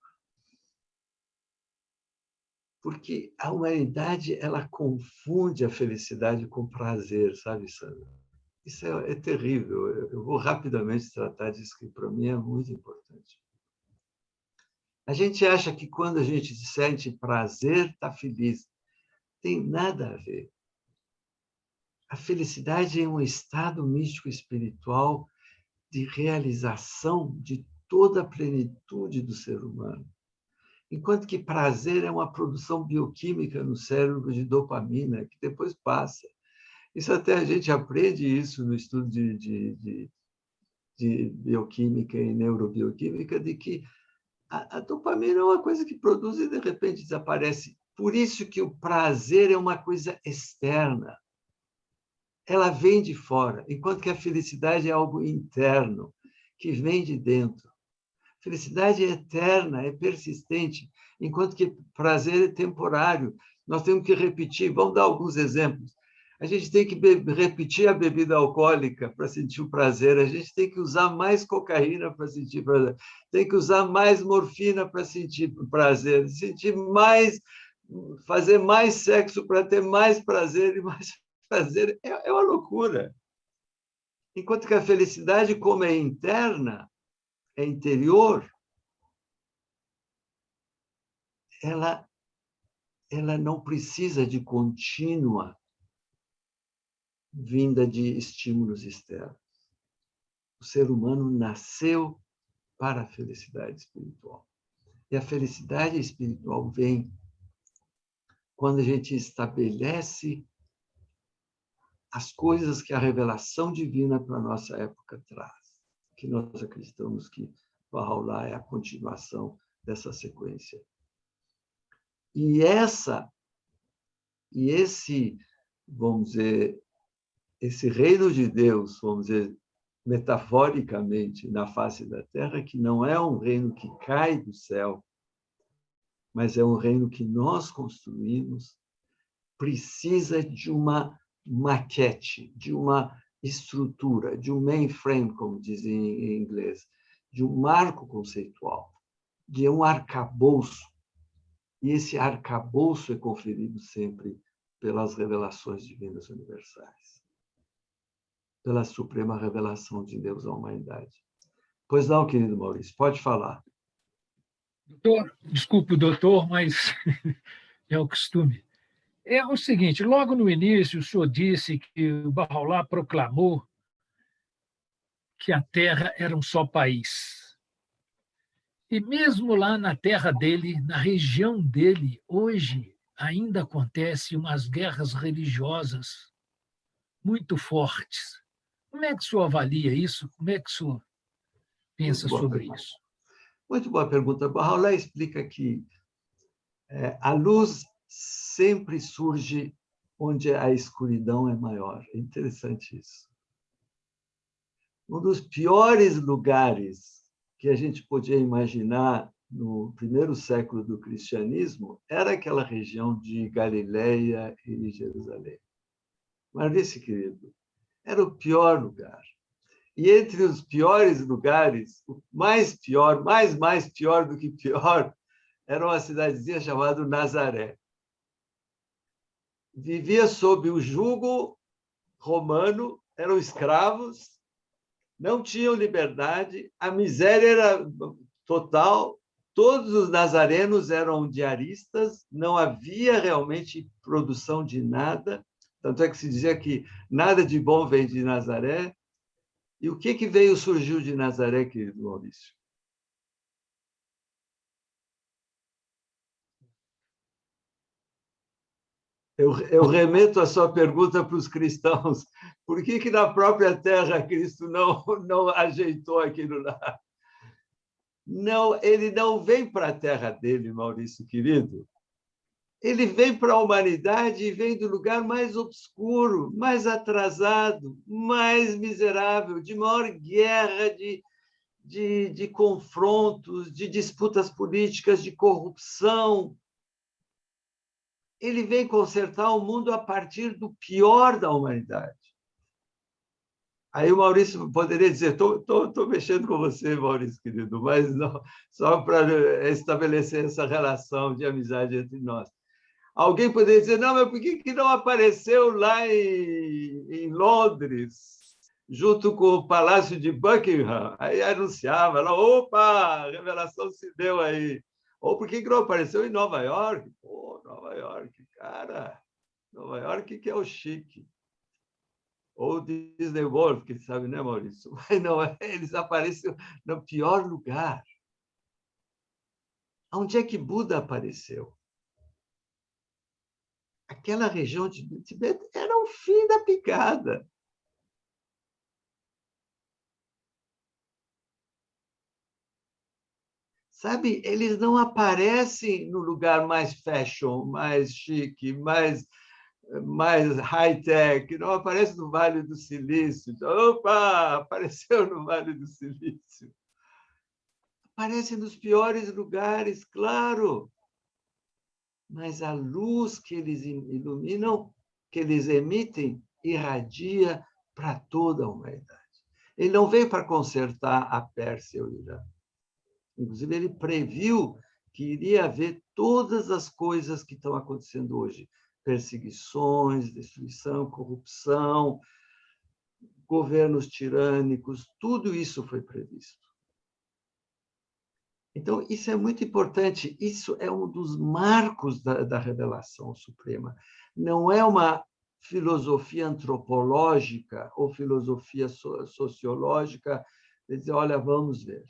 porque a humanidade ela confunde a felicidade com prazer, sabe, Sandro? Isso é terrível. Eu vou rapidamente tratar disso, que para mim é muito importante. A gente acha que quando a gente sente prazer, está feliz. Tem nada a ver. A felicidade é um estado místico espiritual de realização de toda a plenitude do ser humano. Enquanto que prazer é uma produção bioquímica no cérebro de dopamina, que depois passa. Isso até a gente aprende isso no estudo de bioquímica e neurobioquímica, de que a dopamina é uma coisa que produz e, de repente, desaparece. Por isso que o prazer é uma coisa externa. Ela vem de fora, enquanto que a felicidade é algo interno, que vem de dentro. Felicidade é eterna, é persistente, enquanto que prazer é temporário. Nós temos que repetir, vamos dar alguns exemplos. A gente tem que repetir a bebida alcoólica para sentir o prazer, a gente tem que usar mais cocaína para sentir prazer, tem que usar mais morfina para sentir prazer, fazer mais sexo para ter mais prazer e mais prazer. É uma loucura. Enquanto que a felicidade, como é interna, é interior, ela não precisa de contínua vinda de estímulos externos. O ser humano nasceu para a felicidade espiritual. E a felicidade espiritual vem quando a gente estabelece as coisas que a revelação divina para a nossa época traz, que nós acreditamos que Bahá'u'lláh é a continuação dessa sequência. E esse, vamos dizer, esse reino de Deus, vamos dizer, metaforicamente, na face da Terra, que não é um reino que cai do céu, mas é um reino que nós construímos, precisa de uma maquete, de uma estrutura, de um mainframe, como dizem em inglês, de um marco conceitual, de um arcabouço. E esse arcabouço é conferido sempre pelas revelações divinas universais, pela suprema revelação de Deus à humanidade. Pois não, querido Maurício, pode falar. Doutor, desculpe o doutor, mas é o costume. É o seguinte, logo no início o senhor disse que o Bahá'u'lláh proclamou que a Terra era um só país. E mesmo lá na terra dele, na região dele, hoje ainda acontecem umas guerras religiosas muito fortes. Como é que o senhor avalia isso? Como é que o senhor pensa sobre isso? Muito boa pergunta. Bahá'u'lláh explica que a luz sempre surge onde a escuridão é maior. É interessante isso. Um dos piores lugares que a gente podia imaginar no primeiro século do cristianismo era aquela região de Galileia e Jerusalém. Mas, vice querido, era o pior lugar. E entre os piores lugares, o mais pior, mais pior do que pior, era uma cidadezinha chamada Nazaré. Vivia sob o jugo romano, eram escravos, não tinham liberdade, a miséria era total, todos os nazarenos eram diaristas, não havia realmente produção de nada, tanto é que se dizia que nada de bom vem de Nazaré. E o que surgiu de Nazaré, querido Maurício? Eu remeto a sua pergunta para os cristãos. Por que na própria terra Cristo não ajeitou aquilo lá? Não, ele não vem para a terra dele, Maurício, querido. Ele vem para a humanidade e vem do lugar mais obscuro, mais atrasado, mais miserável, de maior guerra, de confrontos, de disputas políticas, de corrupção. Ele vem consertar o mundo a partir do pior da humanidade. Aí o Maurício poderia dizer, estou mexendo com você, Maurício, querido, mas não, só para estabelecer essa relação de amizade entre nós. Alguém poderia dizer, não, mas por que não apareceu lá em Londres, junto com o Palácio de Buckingham? Aí anunciava, lá, opa, a revelação se deu aí. Ou por que não apareceu em Nova York? Pô, Nova York, cara, Nova York que é o chique. Ou Disney World, que sabe, né, Maurício? Mas não, eles aparecem no pior lugar. Onde é que Buda apareceu? Aquela região de Tibete era o fim da picada. Sabe, eles não aparecem no lugar mais fashion, mais chique, mais high-tech, não aparece no Vale do Silício. Opa, apareceu no Vale do Silício. Aparece nos piores lugares, claro. Mas a luz que eles iluminam, que eles emitem, irradia para toda a humanidade. Ele não veio para consertar a Pérsia e o Irã. Inclusive, ele previu que iria haver todas as coisas que estão acontecendo hoje. Perseguições, destruição, corrupção, governos tirânicos, tudo isso foi previsto. Então, isso é muito importante. Isso é um dos marcos da revelação suprema. Não é uma filosofia antropológica ou filosofia sociológica, de dizer, olha, vamos ver.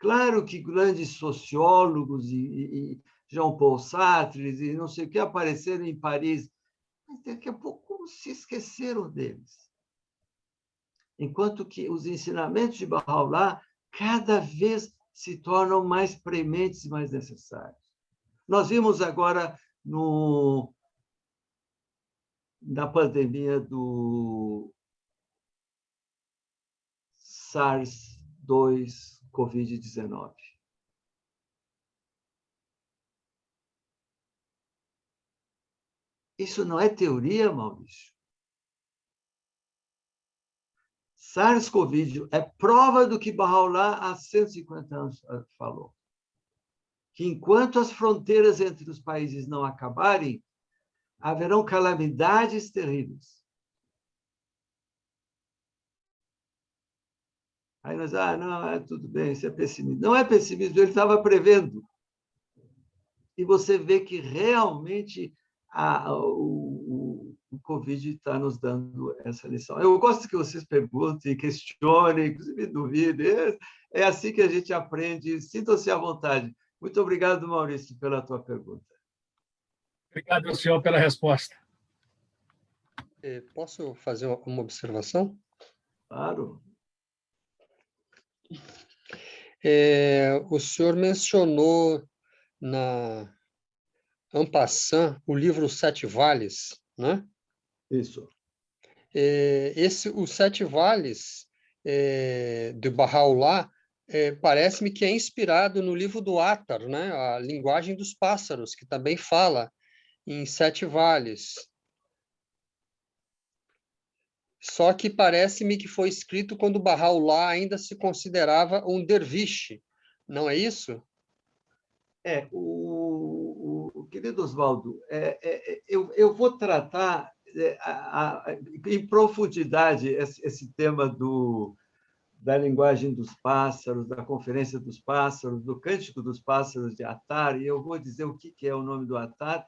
Claro que grandes sociólogos e Jean-Paul Sartre e não sei o que apareceram em Paris, mas daqui a pouco se esqueceram deles. Enquanto que os ensinamentos de Bahá'u'lláh cada vez se tornam mais prementes e mais necessários. Nós vimos agora na pandemia do SARS-2, Covid-19. Isso não é teoria, Maurício. SARS-CoV é prova do que Bahá'u'lláh há 150 anos falou. Que enquanto as fronteiras entre os países não acabarem, haverão calamidades terríveis. Aí nós, não, tudo bem, isso é pessimismo. Não é pessimismo, ele estava prevendo. E você vê que realmente o Covid está nos dando essa lição. Eu gosto que vocês perguntem, questionem, inclusive duvidem. É assim que a gente aprende. Sintam-se à vontade. Muito obrigado, Maurício, pela tua pergunta. Obrigado ao senhor pela resposta. Posso fazer uma observação? Claro. O senhor mencionou na en passant o livro Sete Vales, né? Isso. Os Sete Vales de Bahá'u'lláh parece-me que é inspirado no livro do Attar, né? A Linguagem dos Pássaros, que também fala em Sete Vales. Só que parece-me que foi escrito quando Bahá'u'lláh ainda se considerava um derviche, não é isso? O querido Oswaldo, eu vou tratar em profundidade esse tema da linguagem dos pássaros, da Conferência dos Pássaros, do Cântico dos Pássaros de Attar, e eu vou dizer o que é o nome do Attar.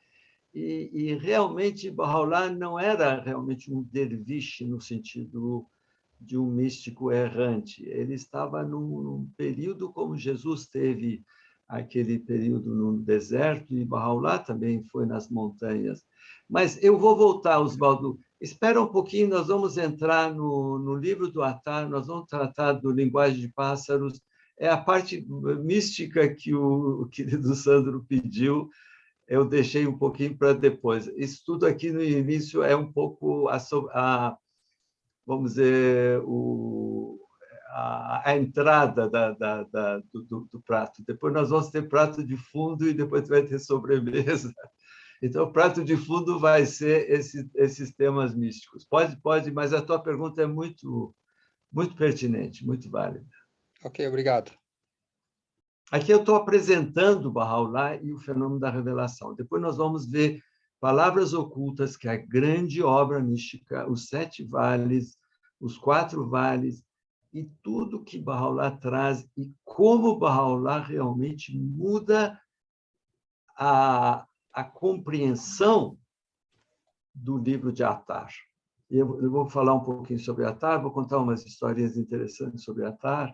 E realmente, Bahá'u'lláh não era realmente um derviche no sentido de um místico errante. Ele estava num período como Jesus teve aquele período no deserto, e Bahá'u'lláh também foi nas montanhas. Mas eu vou voltar, Oswaldo. Espera um pouquinho, nós vamos entrar no livro do Attar, nós vamos tratar do Linguagem de Pássaros. É a parte mística que o querido Sandro pediu, eu deixei um pouquinho para depois. Isso tudo aqui no início é um pouco vamos dizer, a entrada do prato. Depois nós vamos ter prato de fundo e depois vai ter sobremesa. Então, o prato de fundo vai ser esses temas místicos. Pode, mas a tua pergunta é muito, muito pertinente, muito válida. Ok, obrigado. Aqui eu estou apresentando Bahá'u'lláh e o fenômeno da revelação. Depois nós vamos ver Palavras Ocultas, que é a grande obra mística, os Sete Vales, os Quatro Vales, e tudo que Bahá'u'lláh traz, e como Bahá'u'lláh realmente muda a compreensão do livro de Attar. Eu vou falar um pouquinho sobre Attar, vou contar umas historinhas interessantes sobre Attar.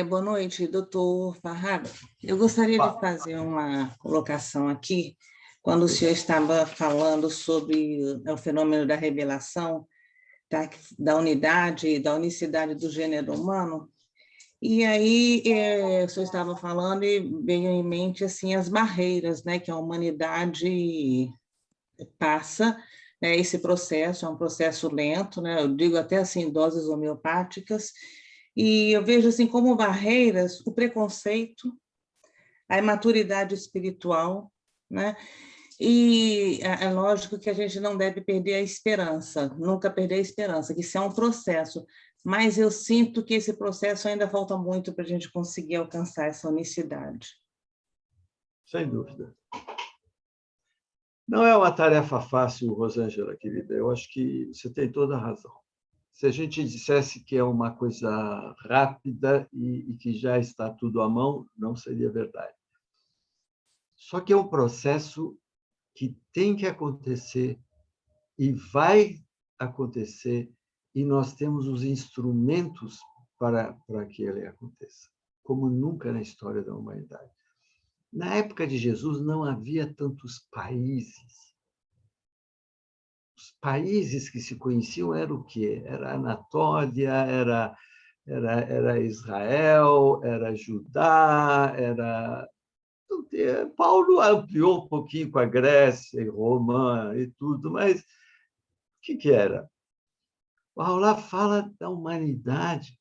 Boa noite, doutor Farhad. Eu gostaria de fazer uma colocação aqui, quando o senhor estava falando sobre o fenômeno da revelação, da unidade, da unicidade do gênero humano. E aí, o senhor estava falando e veio em mente assim, as barreiras, né, que a humanidade passa, né, esse processo é um processo lento, né, eu digo até assim, doses homeopáticas, e eu vejo assim como barreiras o preconceito, a imaturidade espiritual, né? E é lógico que a gente não deve perder a esperança, nunca perder a esperança, que isso é um processo, mas eu sinto que esse processo ainda falta muito para a gente conseguir alcançar essa unicidade. Sem dúvida. Não é uma tarefa fácil, Rosângela, querida. Eu acho que você tem toda a razão. Se a gente dissesse que é uma coisa rápida e que já está tudo à mão, não seria verdade. Só que é um processo que tem que acontecer e vai acontecer, e nós temos os instrumentos para que ele aconteça, como nunca na história da humanidade. Na época de Jesus, não havia tantos países. Os países que se conheciam eram o quê? Era a Anatólia, era Israel, era Judá, era... Paulo ampliou um pouquinho com a Grécia e Roma e tudo, mas o que era? Bahá'u'lláh fala da humanidade,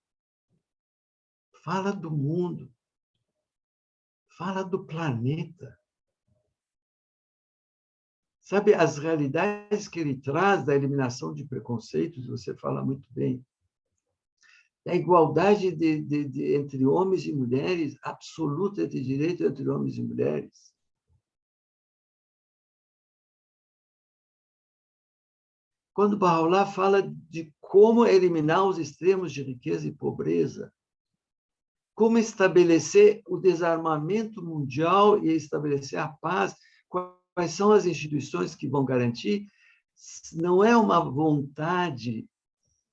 fala do mundo, fala do planeta. Sabe, as realidades que ele traz da eliminação de preconceitos, você fala muito bem, da igualdade entre homens e mulheres, absoluta de direito entre homens e mulheres. Quando Bahá'u'lláh fala de como eliminar os extremos de riqueza e pobreza, como estabelecer o desarmamento mundial e estabelecer a paz, quais são as instituições que vão garantir, não é uma vontade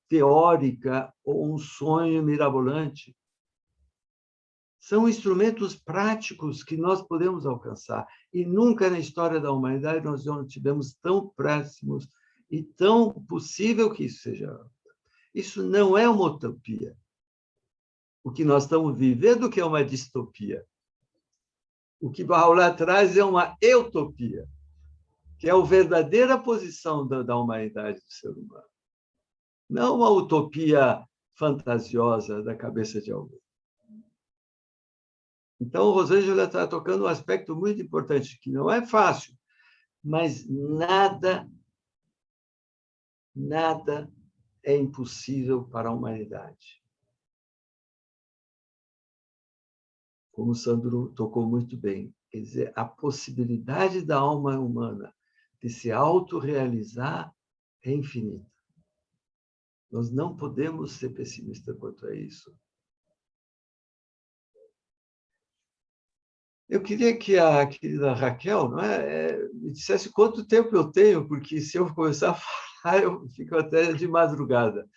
teórica ou um sonho mirabolante. São instrumentos práticos que nós podemos alcançar. E nunca na história da humanidade nós não tivemos tão próximos e tão possível que isso seja. Isso não é uma utopia. O que nós estamos vivendo que é uma distopia. O que Baha'u'lláh traz é uma utopia, que é a verdadeira posição da humanidade do ser humano. Não uma utopia fantasiosa da cabeça de alguém. Então, o Rosângela está tocando um aspecto muito importante, que não é fácil, mas nada é impossível para a humanidade. Como o Sandro tocou muito bem, quer dizer, a possibilidade da alma humana de se autorrealizar é infinita. Nós não podemos ser pessimistas quanto a isso. Eu queria que a querida Raquel me dissesse quanto tempo eu tenho, porque se eu começar a falar, eu fico até de madrugada,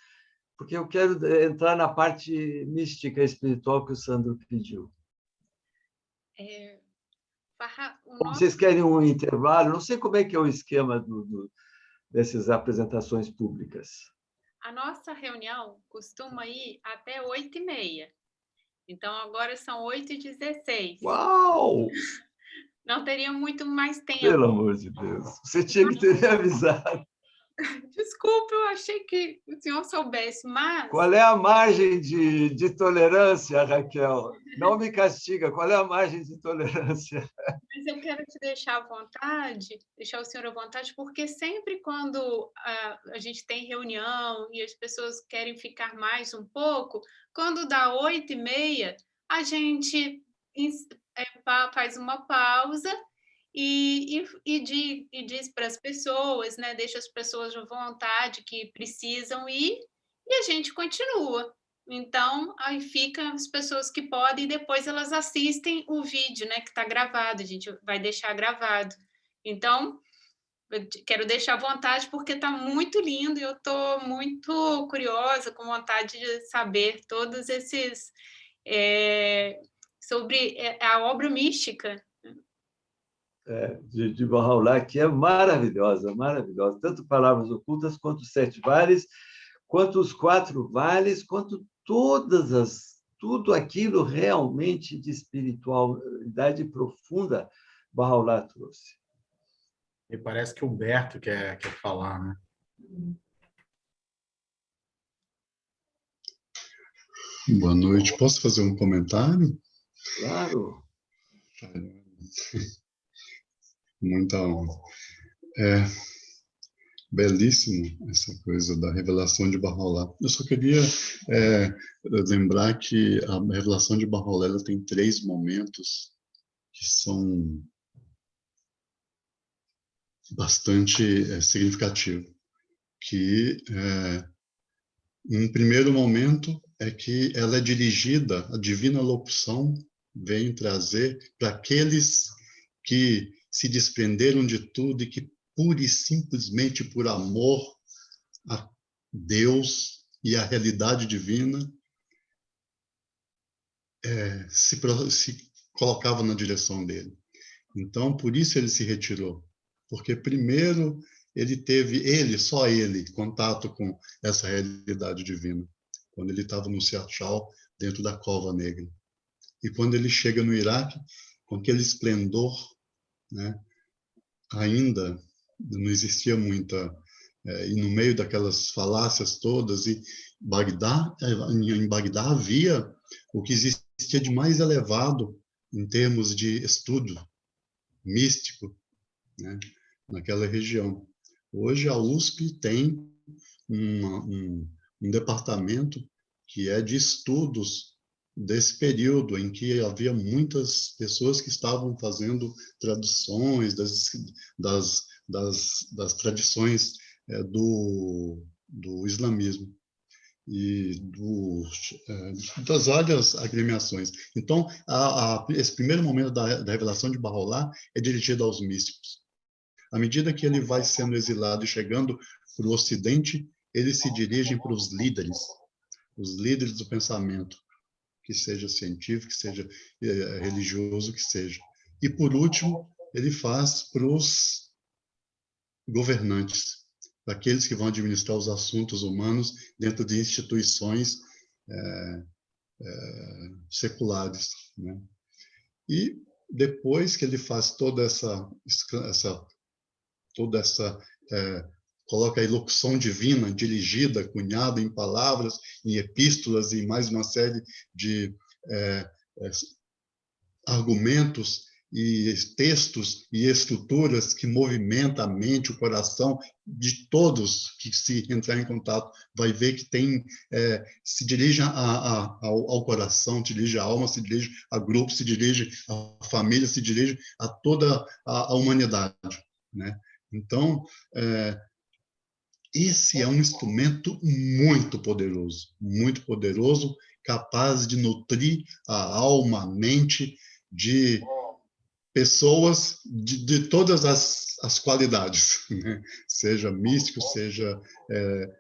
porque eu quero entrar na parte mística espiritual que o Sandro pediu. Vocês querem um intervalo? Não sei como é que é o esquema dessas apresentações públicas. A nossa reunião costuma ir até 8h30. Então, agora são 8h16. Uau! Não teria muito mais tempo. Pelo amor de Deus. Você tinha que ter me avisado. Desculpe, eu achei que o senhor soubesse, mas... Qual é a margem de tolerância, Raquel? Não me castiga. Qual é a margem de tolerância? Mas eu quero te deixar à vontade, deixar o senhor à vontade, porque sempre quando a gente tem reunião e as pessoas querem ficar mais um pouco, quando dá 8h30, a gente faz uma pausa e diz para as pessoas, né, deixa as pessoas à vontade que precisam ir, e a gente continua. Então, aí ficam as pessoas que podem, e depois elas assistem o vídeo, né, que está gravado, a gente vai deixar gravado. Então, eu quero deixar à vontade, porque está muito lindo, e eu estou muito curiosa, com vontade de saber todos esses... sobre a obra mística de Baha'u'lláh, que é maravilhosa, maravilhosa. Tanto Palavras Ocultas, quanto os 7 Vales, quanto os 4 Vales, quanto tudo aquilo realmente de espiritualidade profunda Baha'u'lláh trouxe. E parece que o Humberto quer falar, né? Boa noite. Posso fazer um comentário? Claro. Muita honra. Belíssimo essa coisa da revelação de Baha'u'lláh. Eu só queria lembrar que a revelação de Baha'u'lláh ela tem 3 momentos que são bastante significativos. Que, em primeiro momento, é que ela é dirigida, a divina locução vem trazer para aqueles que se desprenderam de tudo e que pura e simplesmente por amor a Deus e a realidade divina se colocava na direção dele. Então, por isso ele se retirou, porque primeiro só ele, contato com essa realidade divina, quando ele estava no Siachal, dentro da Cova Negra. E quando ele chega no Iraque, com aquele esplendor, né, ainda não existia muita... e no meio daquelas falácias todas, e em Bagdá havia o que existia de mais elevado em termos de estudo místico, né, naquela região. Hoje a USP tem um departamento que é de estudos desse período em que havia muitas pessoas que estavam fazendo traduções das tradições do islamismo e das várias agremiações. Então, esse primeiro momento da revelação de Baha'u'lláh é dirigido aos místicos. À medida que ele vai sendo exilado e chegando para o Ocidente, eles se dirigem para os líderes do pensamento, que seja científico, que seja religioso, que seja. E, por último, ele faz para os governantes, para aqueles que vão administrar os assuntos humanos dentro de instituições seculares, né? E depois que ele faz toda essa coloca a elocução divina dirigida, cunhada em palavras, em epístolas e mais uma série de argumentos e textos e estruturas que movimentam a mente, o coração de todos que se entrar em contato, vai ver que tem se dirige ao coração, se dirige à alma, se dirige a grupo, se dirige à família, se dirige a toda a humanidade, né? Então, esse é um instrumento muito poderoso, capaz de nutrir a alma, a mente de pessoas de todas as qualidades, né? Seja místico, seja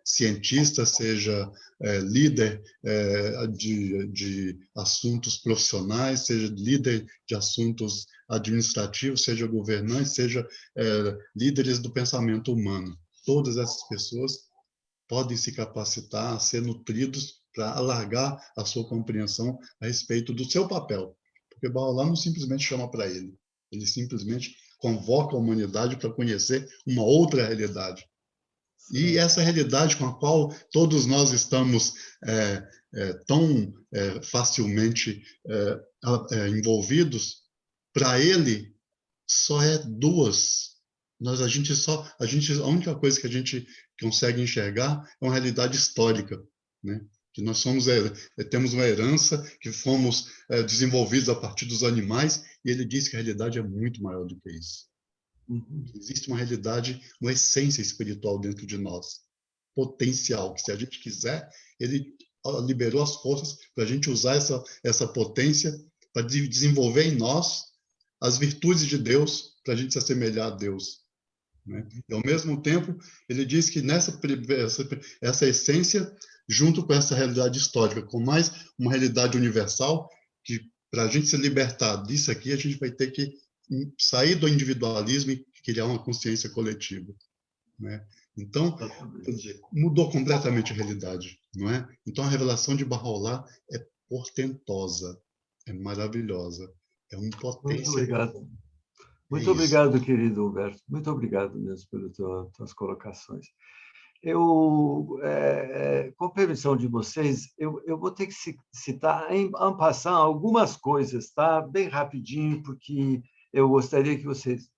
cientista, seja líder de assuntos profissionais, seja líder de assuntos administrativos, seja governante, seja líderes do pensamento humano. Todas essas pessoas podem se capacitar a ser nutridos para alargar a sua compreensão a respeito do seu papel. Porque Baha'u'lláh não simplesmente chama para ele, ele simplesmente convoca a humanidade para conhecer uma outra realidade. E essa realidade com a qual todos nós estamos tão facilmente envolvidos, para ele só é duas. A única coisa que a gente consegue enxergar é uma realidade histórica, né? Que nós temos uma herança, que fomos desenvolvidos a partir dos animais, e ele diz que a realidade é muito maior do que isso. Existe uma realidade, uma essência espiritual dentro de nós, potencial, que se a gente quiser, ele liberou as forças para a gente usar essa potência para desenvolver em nós as virtudes de Deus, para a gente se assemelhar a Deus, né? E, ao mesmo tempo, ele diz que essa essência, junto com essa realidade histórica, com mais uma realidade universal, que para a gente se libertar disso aqui, a gente vai ter que sair do individualismo e criar uma consciência coletiva, né? Então, quer dizer, mudou completamente a realidade, não é? Então, a revelação de Baha'u'lláh é portentosa, é maravilhosa, é um potência. Muito obrigado. Muito obrigado, querido Humberto. Muito obrigado mesmo pelas tuas colocações. Com permissão de vocês, eu vou ter que citar en passant algumas coisas, tá? Bem rapidinho, porque eu gostaria que vocês...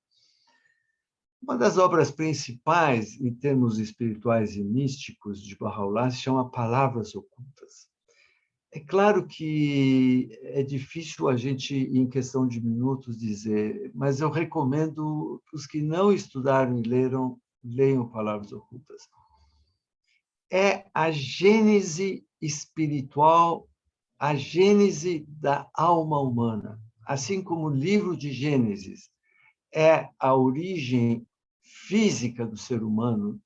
Uma das obras principais, em termos espirituais e místicos, de Baha'u'lláh se chama Palavras Ocultas. É claro que é difícil a gente, em questão de minutos, dizer, mas eu recomendo que os que não estudaram e leiam Palavras Ocultas. É a gênese espiritual, a gênese da alma humana, assim como o livro de Gênesis é a origem física do ser humano,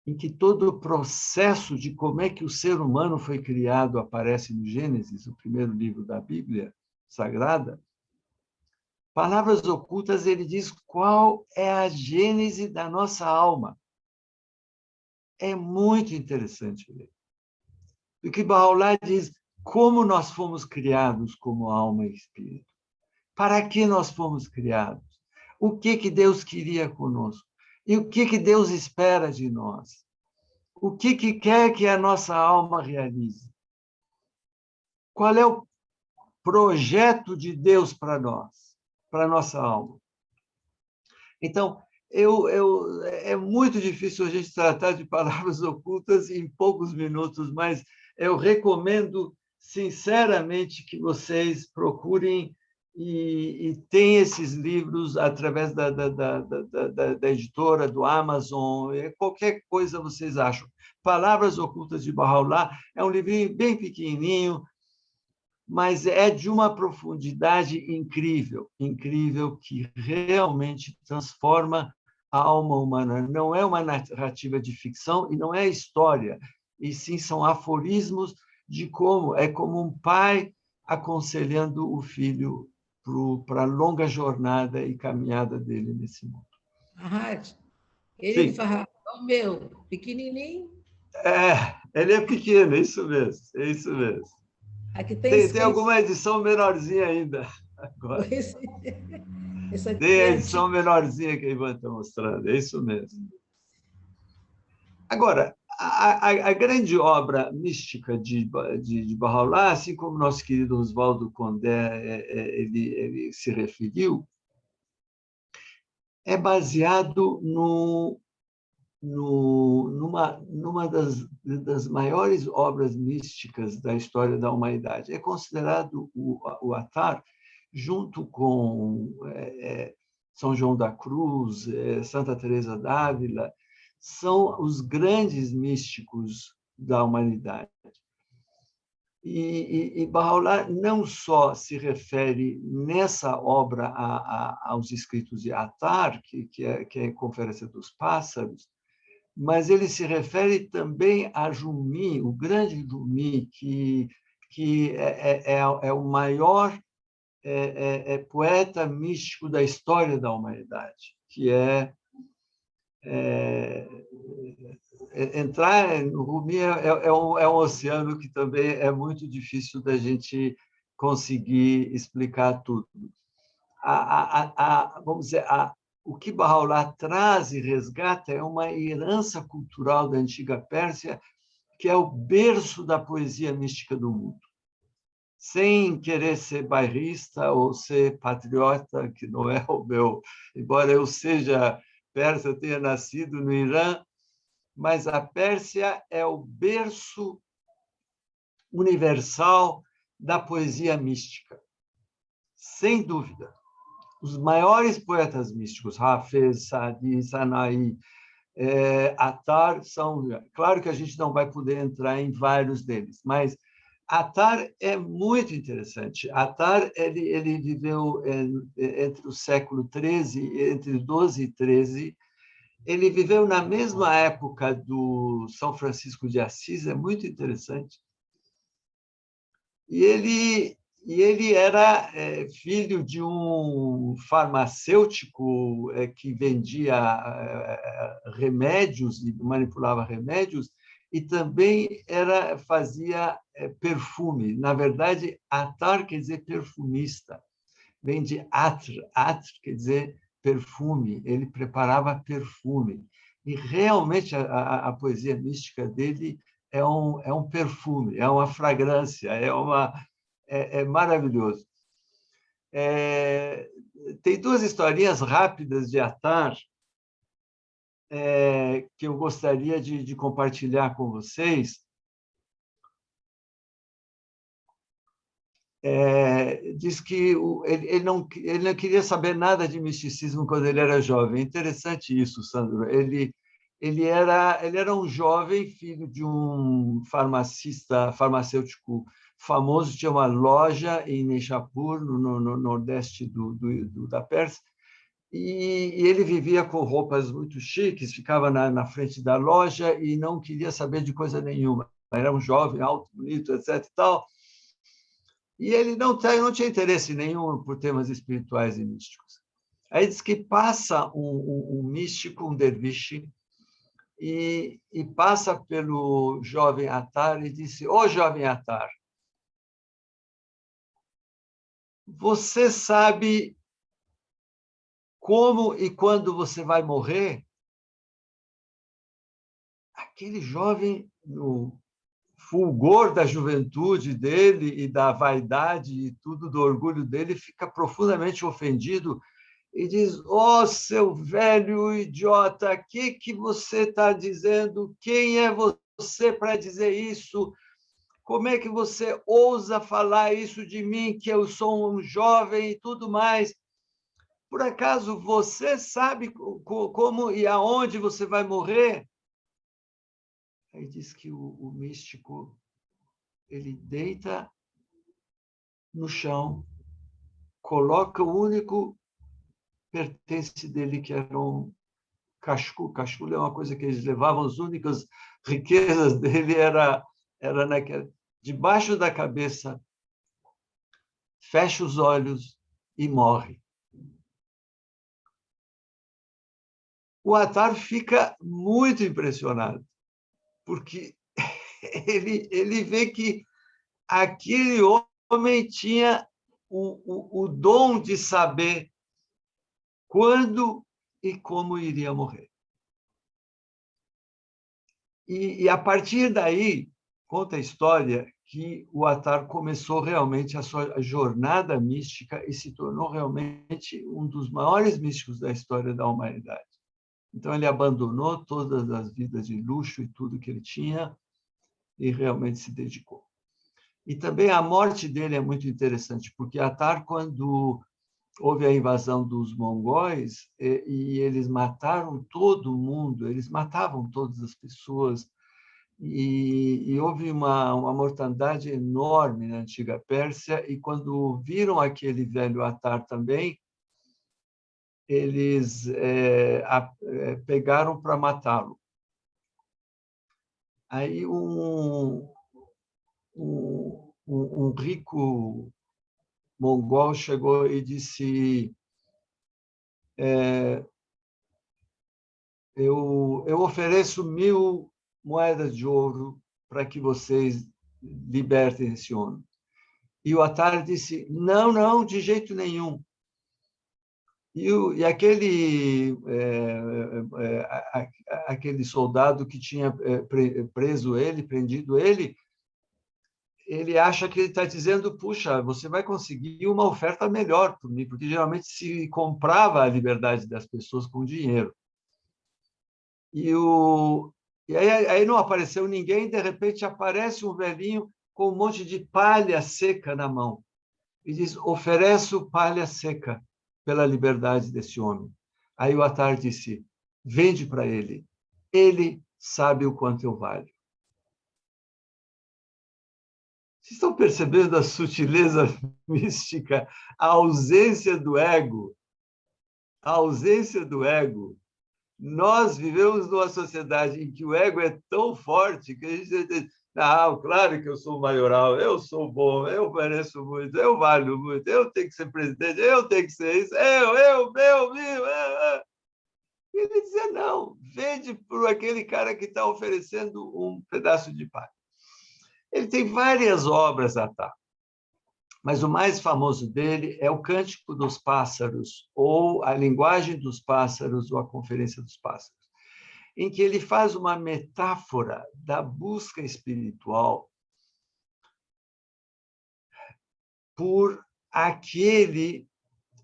em que todo o processo de como é que o ser humano foi criado aparece no Gênesis, o primeiro livro da Bíblia Sagrada. Palavras Ocultas, ele diz qual é a gênese da nossa alma. É muito interessante ler. Porque Baha'u'lláh diz como nós fomos criados como alma e espírito. Para que nós fomos criados? O que Deus queria conosco? E o que Deus espera de nós? O que quer que a nossa alma realize? Qual é o projeto de Deus para nós, para a nossa alma? Então, é muito difícil a gente tratar de palavras ocultas em poucos minutos, mas eu recomendo sinceramente que vocês procurem e tem esses livros através da editora, do Amazon, qualquer coisa vocês acham. Palavras Ocultas de Baha'u'lláh é um livrinho bem pequenininho, mas é de uma profundidade incrível, incrível, que realmente transforma a alma humana. Não é uma narrativa de ficção e não é história, e sim são aforismos de como um pai aconselhando o filho para a longa jornada e caminhada dele nesse mundo. Arraes, ele Sim. fala, o meu, pequenininho. Ele é pequeno, é isso mesmo, é isso mesmo. Aqui tem Tem escrito. alguma edição menorzinha ainda. Agora. Esse aqui Tem a é edição antigo. menorzinha que a Ivan está mostrando, é isso mesmo. Agora, a grande obra mística de Bahá'u'lláh, assim como nosso querido Oswaldo Condé ele se referiu, é baseado numa das maiores obras místicas da história da humanidade. É considerado o Atar, junto com São João da Cruz, Santa Teresa d'Ávila, são os grandes místicos da humanidade. E Bahá'u'lláh não só se refere nessa obra aos escritos de Atar, que é a Conferência dos Pássaros, mas ele se refere também a Jumi, o grande Jumi, que é o maior poeta místico da história da humanidade, que entrar no Rumi um oceano que também é muito difícil da gente conseguir explicar tudo. Vamos dizer, o que Bahá'u'lláh traz e resgata é uma herança cultural da antiga Pérsia, que é o berço da poesia mística do mundo. Sem querer ser bairrista ou ser patriota, que não é o meu, embora eu seja persa, eu tenha nascido no Irã, mas a Pérsia é o berço universal da poesia mística, sem dúvida. Os maiores poetas místicos, Hafez, Saadi, Sanaí, Atar, são... Claro que a gente não vai poder entrar em vários deles, mas Atar é muito interessante. Atar ele viveu entre o século XIII, entre 12 e 13. Ele viveu na mesma época do São Francisco de Assis, é muito interessante. E ele era filho de um farmacêutico que vendia remédios e manipulava remédios, e também fazia perfume. Na verdade, Atar quer dizer perfumista, vem de atr, atr quer dizer perfume, ele preparava perfume. E realmente a poesia mística dele é um perfume, é uma fragrância, é maravilhoso. Tem duas historinhas rápidas de Atar que eu gostaria de compartilhar com vocês. Diz que ele não queria saber nada de misticismo quando ele era jovem. É interessante isso, Sandro. Ele era um jovem, filho de um farmacêutico famoso, tinha uma loja em Nishapur, no nordeste da Pérsia, e ele vivia com roupas muito chiques, ficava na frente da loja e não queria saber de coisa nenhuma. Era um jovem alto, bonito, etc. E tal. E ele não tinha interesse nenhum por temas espirituais e místicos. Aí diz que passa um místico, um derviche, e passa pelo jovem Atar e disse: "Ô, jovem Atar, você sabe como e quando você vai morrer?" Aquele jovem, no fulgor da juventude dele e da vaidade e tudo do orgulho dele, fica profundamente ofendido e diz: "Ó, seu velho idiota, o que você está dizendo? Quem é você para dizer isso? Como é que você ousa falar isso de mim, que eu sou um jovem e tudo mais? Por acaso você sabe como e aonde você vai morrer?" Aí diz que o místico ele deita no chão, coloca o único pertence dele, que era um cascudo. Cascudo é uma coisa que eles levavam, as únicas riquezas dele era debaixo da cabeça, fecha os olhos e morre. o Attar fica muito impressionado, porque ele vê que aquele homem tinha o dom de saber quando e como iria morrer. E a partir daí, conta a história que o Attar começou realmente a sua jornada mística e se tornou realmente um dos maiores místicos da história da humanidade. Então, ele abandonou todas as vidas de luxo e tudo que ele tinha e realmente se dedicou. E também a morte dele é muito interessante, porque Attar, quando houve a invasão dos mongóis e eles mataram todo mundo, eles matavam todas as pessoas, e houve uma mortandade enorme na antiga Pérsia, e quando viram aquele velho Attar também, eles pegaram para matá-lo. Aí um rico mongol chegou e disse: eu ofereço 1000 moedas de ouro para que vocês libertem esse homem. E o Attar disse: não, não, de jeito nenhum. E aquele soldado que tinha prendido ele acha que ele está dizendo: puxa, você vai conseguir uma oferta melhor por mim, porque geralmente se comprava a liberdade das pessoas com dinheiro. E aí não apareceu ninguém, de repente aparece um velhinho com um monte de palha seca na mão e diz: ofereço palha seca pela liberdade desse homem. Aí o Attar disse: vende para ele, ele sabe o quanto eu valho. Vocês estão percebendo a sutileza mística, a ausência do ego? A ausência do ego. Nós vivemos numa sociedade em que o ego é tão forte que a gente diz: não, claro que eu sou maioral, eu sou bom, eu mereço muito, eu valho muito, eu tenho que ser presidente, eu tenho que ser isso, meu. E ele dizia: não, vende para aquele cara que está oferecendo um pedaço de pão. Ele tem várias obras, Attar, mas o mais famoso dele é o Cântico dos Pássaros, ou a Linguagem dos Pássaros, ou a Conferência dos Pássaros, em que ele faz uma metáfora da busca espiritual por aquele...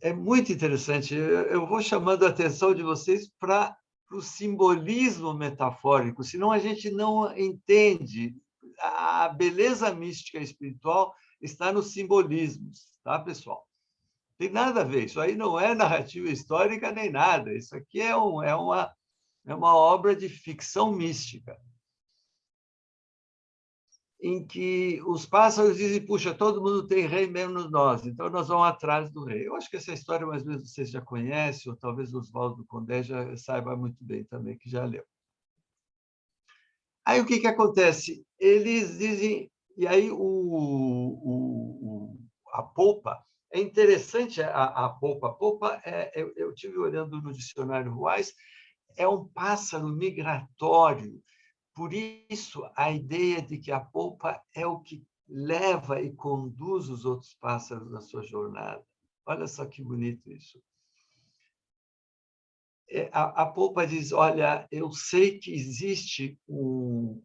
É muito interessante. Eu vou chamando a atenção de vocês para o simbolismo metafórico, senão a gente não entende. A beleza mística espiritual está nos simbolismos, tá, pessoal? Tem nada a ver. Isso aí não é narrativa histórica nem nada. Isso aqui é uma obra de ficção mística, em que os pássaros dizem: puxa, todo mundo tem rei menos nós, então nós vamos atrás do rei. Eu acho que essa história, mais ou menos, vocês já conhecem, ou talvez o Oswaldo Condé já saiba muito bem também, que já leu. Aí o que acontece? Eles dizem... E aí a polpa... É interessante a polpa. A polpa, eu tive olhando no dicionário Wise, é um pássaro migratório. Por isso, a ideia de que a polpa é o que leva e conduz os outros pássaros na sua jornada. Olha só que bonito isso. A polpa diz: olha, eu sei que existe um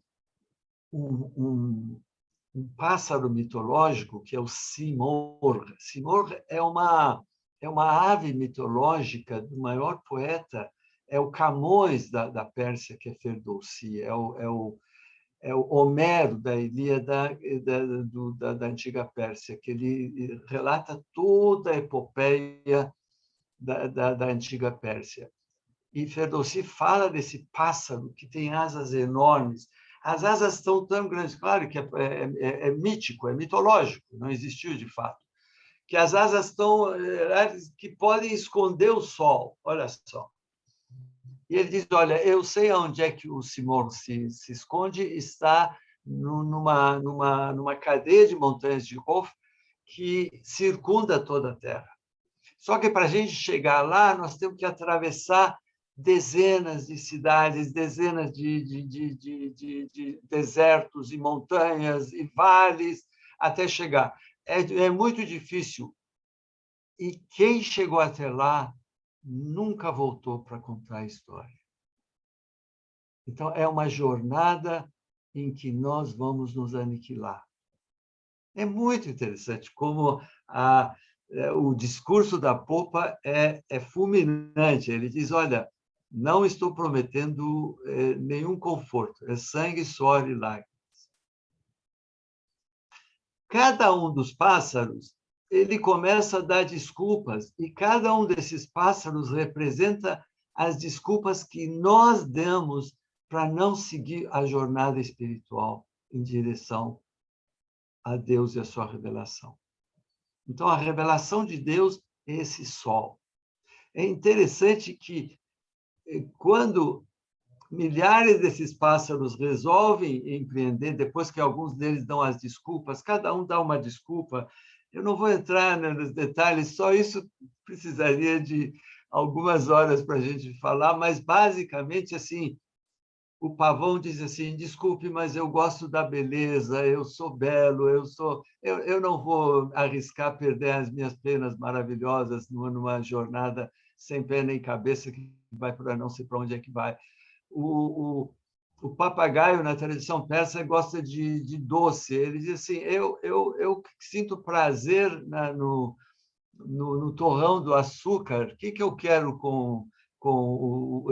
pássaro mitológico que é o simorgh. Simorgh é uma ave mitológica do maior poeta, é o Camões da Pérsia, que é Ferdowsi, é o Homero da Ilíada da antiga Pérsia, que ele relata toda a epopeia da antiga Pérsia. E Ferdowsi fala desse pássaro que tem asas enormes. As asas estão tão grandes, claro que é mítico, é mitológico, não existiu de fato, que as asas estão que podem esconder o sol, olha só. E ele diz: olha, eu sei onde é que o simorgh se esconde, está numa cadeia de montanhas de Hof que circunda toda a Terra. Só que para a gente chegar lá, nós temos que atravessar dezenas de cidades, dezenas de desertos e montanhas e vales até chegar. É muito difícil. E quem chegou até lá nunca voltou para contar a história. Então, é uma jornada em que nós vamos nos aniquilar. É muito interessante como o discurso da Popa é fulminante. Ele diz, olha, não estou prometendo nenhum conforto, é sangue, suor e lágrimas. Cada um dos pássaros, ele começa a dar desculpas, e cada um desses pássaros representa as desculpas que nós damos para não seguir a jornada espiritual em direção a Deus e a sua revelação. Então, a revelação de Deus é esse sol. É interessante que, quando milhares desses pássaros resolvem empreender, depois que alguns deles dão as desculpas, cada um dá uma desculpa, eu não vou entrar nos detalhes, só isso precisaria de algumas horas para a gente falar, mas, basicamente, assim, o pavão diz assim, desculpe, mas eu gosto da beleza, eu sou belo, eu não vou arriscar perder as minhas penas maravilhosas numa jornada sem pé nem cabeça que vai para não sei para onde é que vai. O papagaio, na tradição persa, gosta de doce. Ele diz assim, eu sinto prazer no torrão do açúcar, o que eu quero com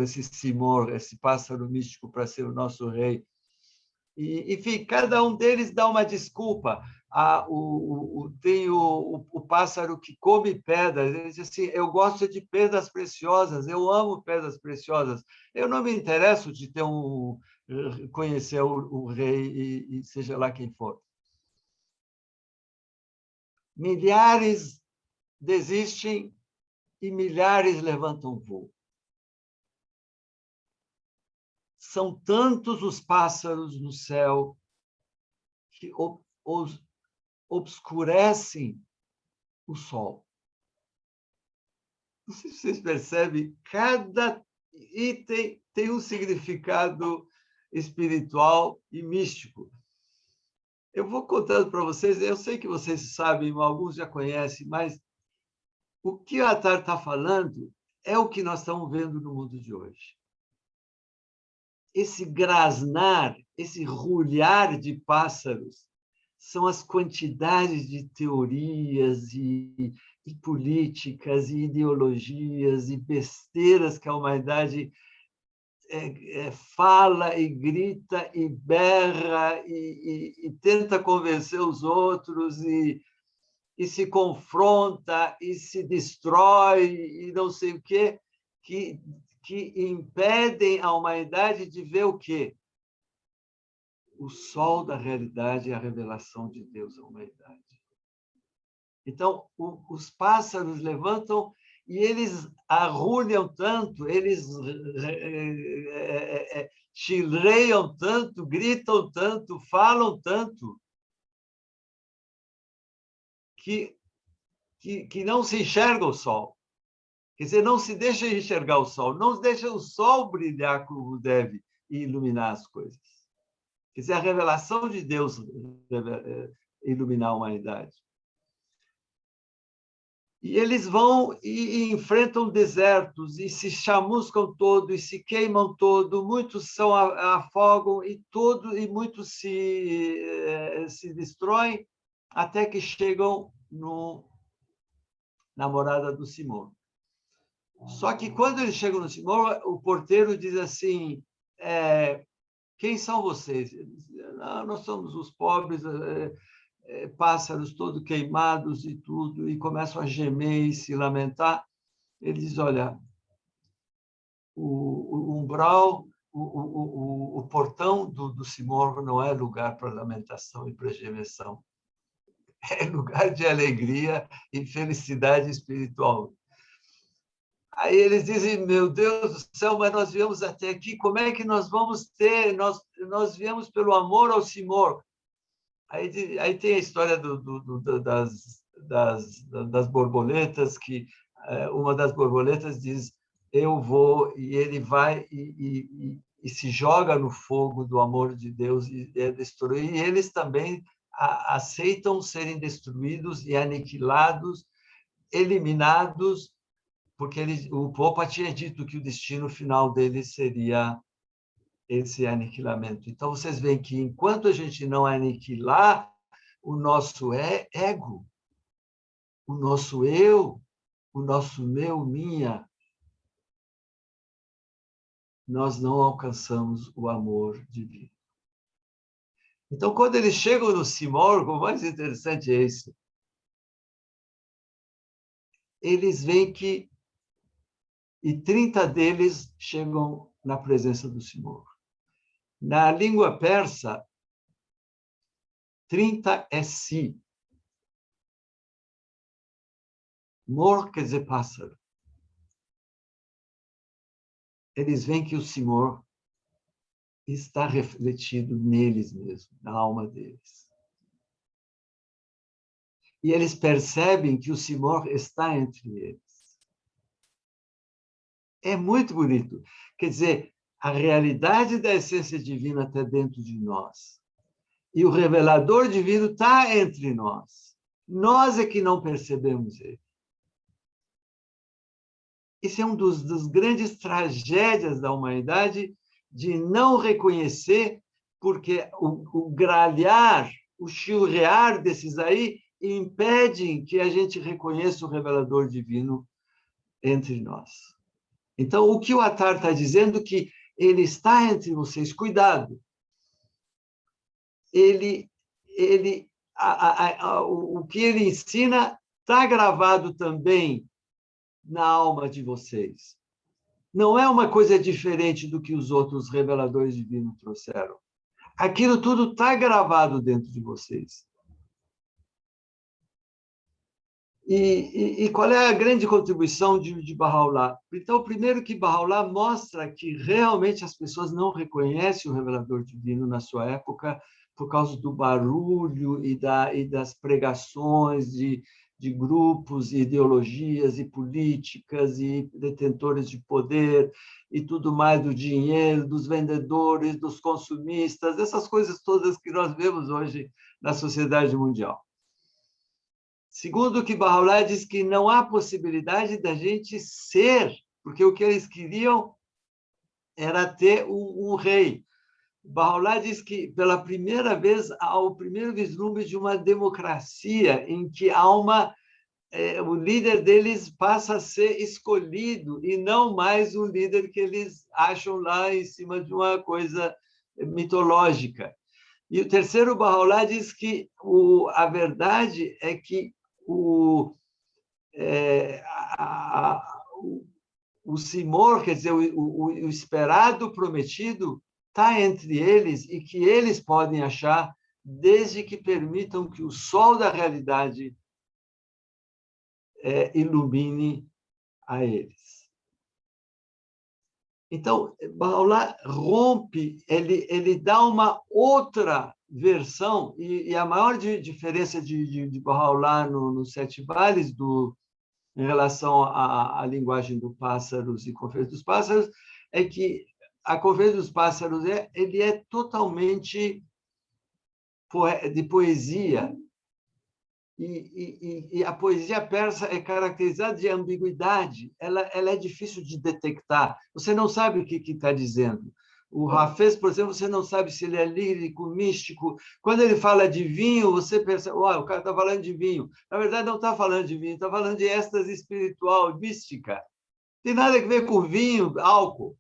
esse simor, esse pássaro místico para ser o nosso rei. E, enfim, cada um deles dá uma desculpa. Tem o pássaro que come pedras. Ele diz assim, eu gosto de pedras preciosas, eu amo pedras preciosas. Eu não me interesso de conhecer o rei, e seja lá quem for. Milhares desistem e milhares levantam voo. São tantos os pássaros no céu que obscurecem o sol. Não sei se vocês percebem, cada item tem um significado espiritual e místico. Eu vou contando para vocês, eu sei que vocês sabem, alguns já conhecem, mas o que o Attar está falando é o que nós estamos vendo no mundo de hoje. Esse grasnar, esse rulhar de pássaros, são as quantidades de teorias e políticas e ideologias e besteiras que a humanidade fala e grita e berra e tenta convencer os outros e se confronta e se destrói e não sei o quê, que impedem a humanidade de ver o quê? O sol da realidade e a revelação de Deus à humanidade. Então, os pássaros levantam e eles arrulham tanto, eles chilreiam tanto, gritam tanto, falam tanto, que não se enxerga o sol. Quer dizer, não se deixa enxergar o sol, não deixa o sol brilhar como deve e iluminar as coisas. Quer dizer, a revelação de Deus iluminar a humanidade. E eles vão e enfrentam desertos, e se chamuscam todo, e se queimam todo, muitos afogam, e muitos se destroem, até que chegam na morada do Simor. Só que, quando eles chegam no Simor, o porteiro diz assim, quem são vocês? Não, nós somos os pobres, pássaros todos queimados e tudo, e começam a gemer e se lamentar. Ele diz, olha, o umbral, o portão do Simor não é lugar para lamentação e para gemessão. É lugar de alegria e felicidade espiritual. Aí eles dizem, meu Deus do céu, mas nós viemos até aqui, como é que nós vamos ter? Nós viemos pelo amor ao Simor. Aí tem a história das borboletas, que uma das borboletas diz, eu vou, e ele vai e se joga no fogo do amor de Deus e é destruído. E eles também aceitam serem destruídos e aniquilados, eliminados, porque o Papa tinha dito que o destino final deles seria esse aniquilamento. Então, vocês veem que, enquanto a gente não aniquilar o nosso ego, o nosso eu, o nosso meu, minha, nós não alcançamos o amor divino. Então, quando eles chegam no Simorgo, o mais interessante é isso. Eles veem que, e 30 deles chegam na presença do Simorgo. Na língua persa, 30 é si. Mor quer dizer pássaro. Eles veem que o Senhor está refletido neles mesmos, na alma deles. E eles percebem que o Senhor está entre eles. É muito bonito. Quer dizer, a realidade da essência divina está dentro de nós. E o revelador divino está entre nós. Nós é que não percebemos ele. Isso é das grandes tragédias da humanidade, de não reconhecer, porque o gralhar, o chilrear desses aí, impedem que a gente reconheça o revelador divino entre nós. Então, o que o Attar está dizendo é que ele está entre vocês, cuidado. O que ele ensina está gravado também na alma de vocês. Não é uma coisa diferente do que os outros reveladores divinos trouxeram. Aquilo tudo está gravado dentro de vocês. E qual é a grande contribuição de Baha'u'lláh? Então, primeiro que Baha'u'lláh mostra que realmente as pessoas não reconhecem o revelador divino na sua época por causa do barulho e das pregações de grupos, ideologias e políticas e detentores de poder e tudo mais, do dinheiro, dos vendedores, dos consumistas, essas coisas todas que nós vemos hoje na sociedade mundial. Segundo, que Baha'u'lláh diz que não há possibilidade da gente ser, porque o que eles queriam era ter um rei. Baha'u'lláh diz que, pela primeira vez, há o primeiro vislumbre de uma democracia em que o líder deles passa a ser escolhido e não mais o líder que eles acham lá em cima de uma coisa mitológica. E o terceiro, Baha'u'lláh diz que a verdade é que o Simor, quer dizer, o esperado prometido, está entre eles e que eles podem achar, desde que permitam que o sol da realidade ilumine a eles. Então, Baha'u'lláh rompe, ele dá uma outra versão, e a maior diferença de Baha'u'lláh nos Sete Vales, em relação à linguagem dos pássaros e Conferência dos Pássaros, é que a Conferência dos Pássaros ele é totalmente de poesia, e a poesia persa é caracterizada de ambiguidade, ela é difícil de detectar, você não sabe o que está dizendo. O Hafez, por exemplo, você não sabe se ele é lírico, místico. Quando ele fala de vinho, você pensa, o cara está falando de vinho. Na verdade, não está falando de vinho, está falando de êxtase espiritual, mística. Tem nada a ver com vinho, álcool.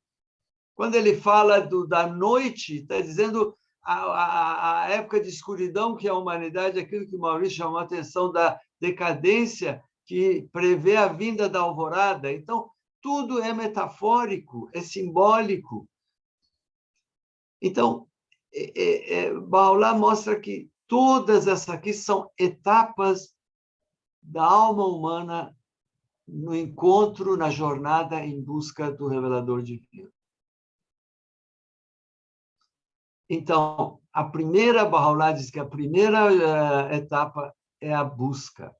Quando ele fala da noite, está dizendo a época de escuridão que a humanidade, aquilo que o Maurício chamou a atenção da decadência, que prevê a vinda da alvorada. Então, tudo é metafórico, é simbólico. Então, Baha'u'lláh mostra que todas essas aqui são etapas da alma humana no encontro, na jornada em busca do revelador divino. Então, Baha'u'lláh diz que a primeira etapa é a busca,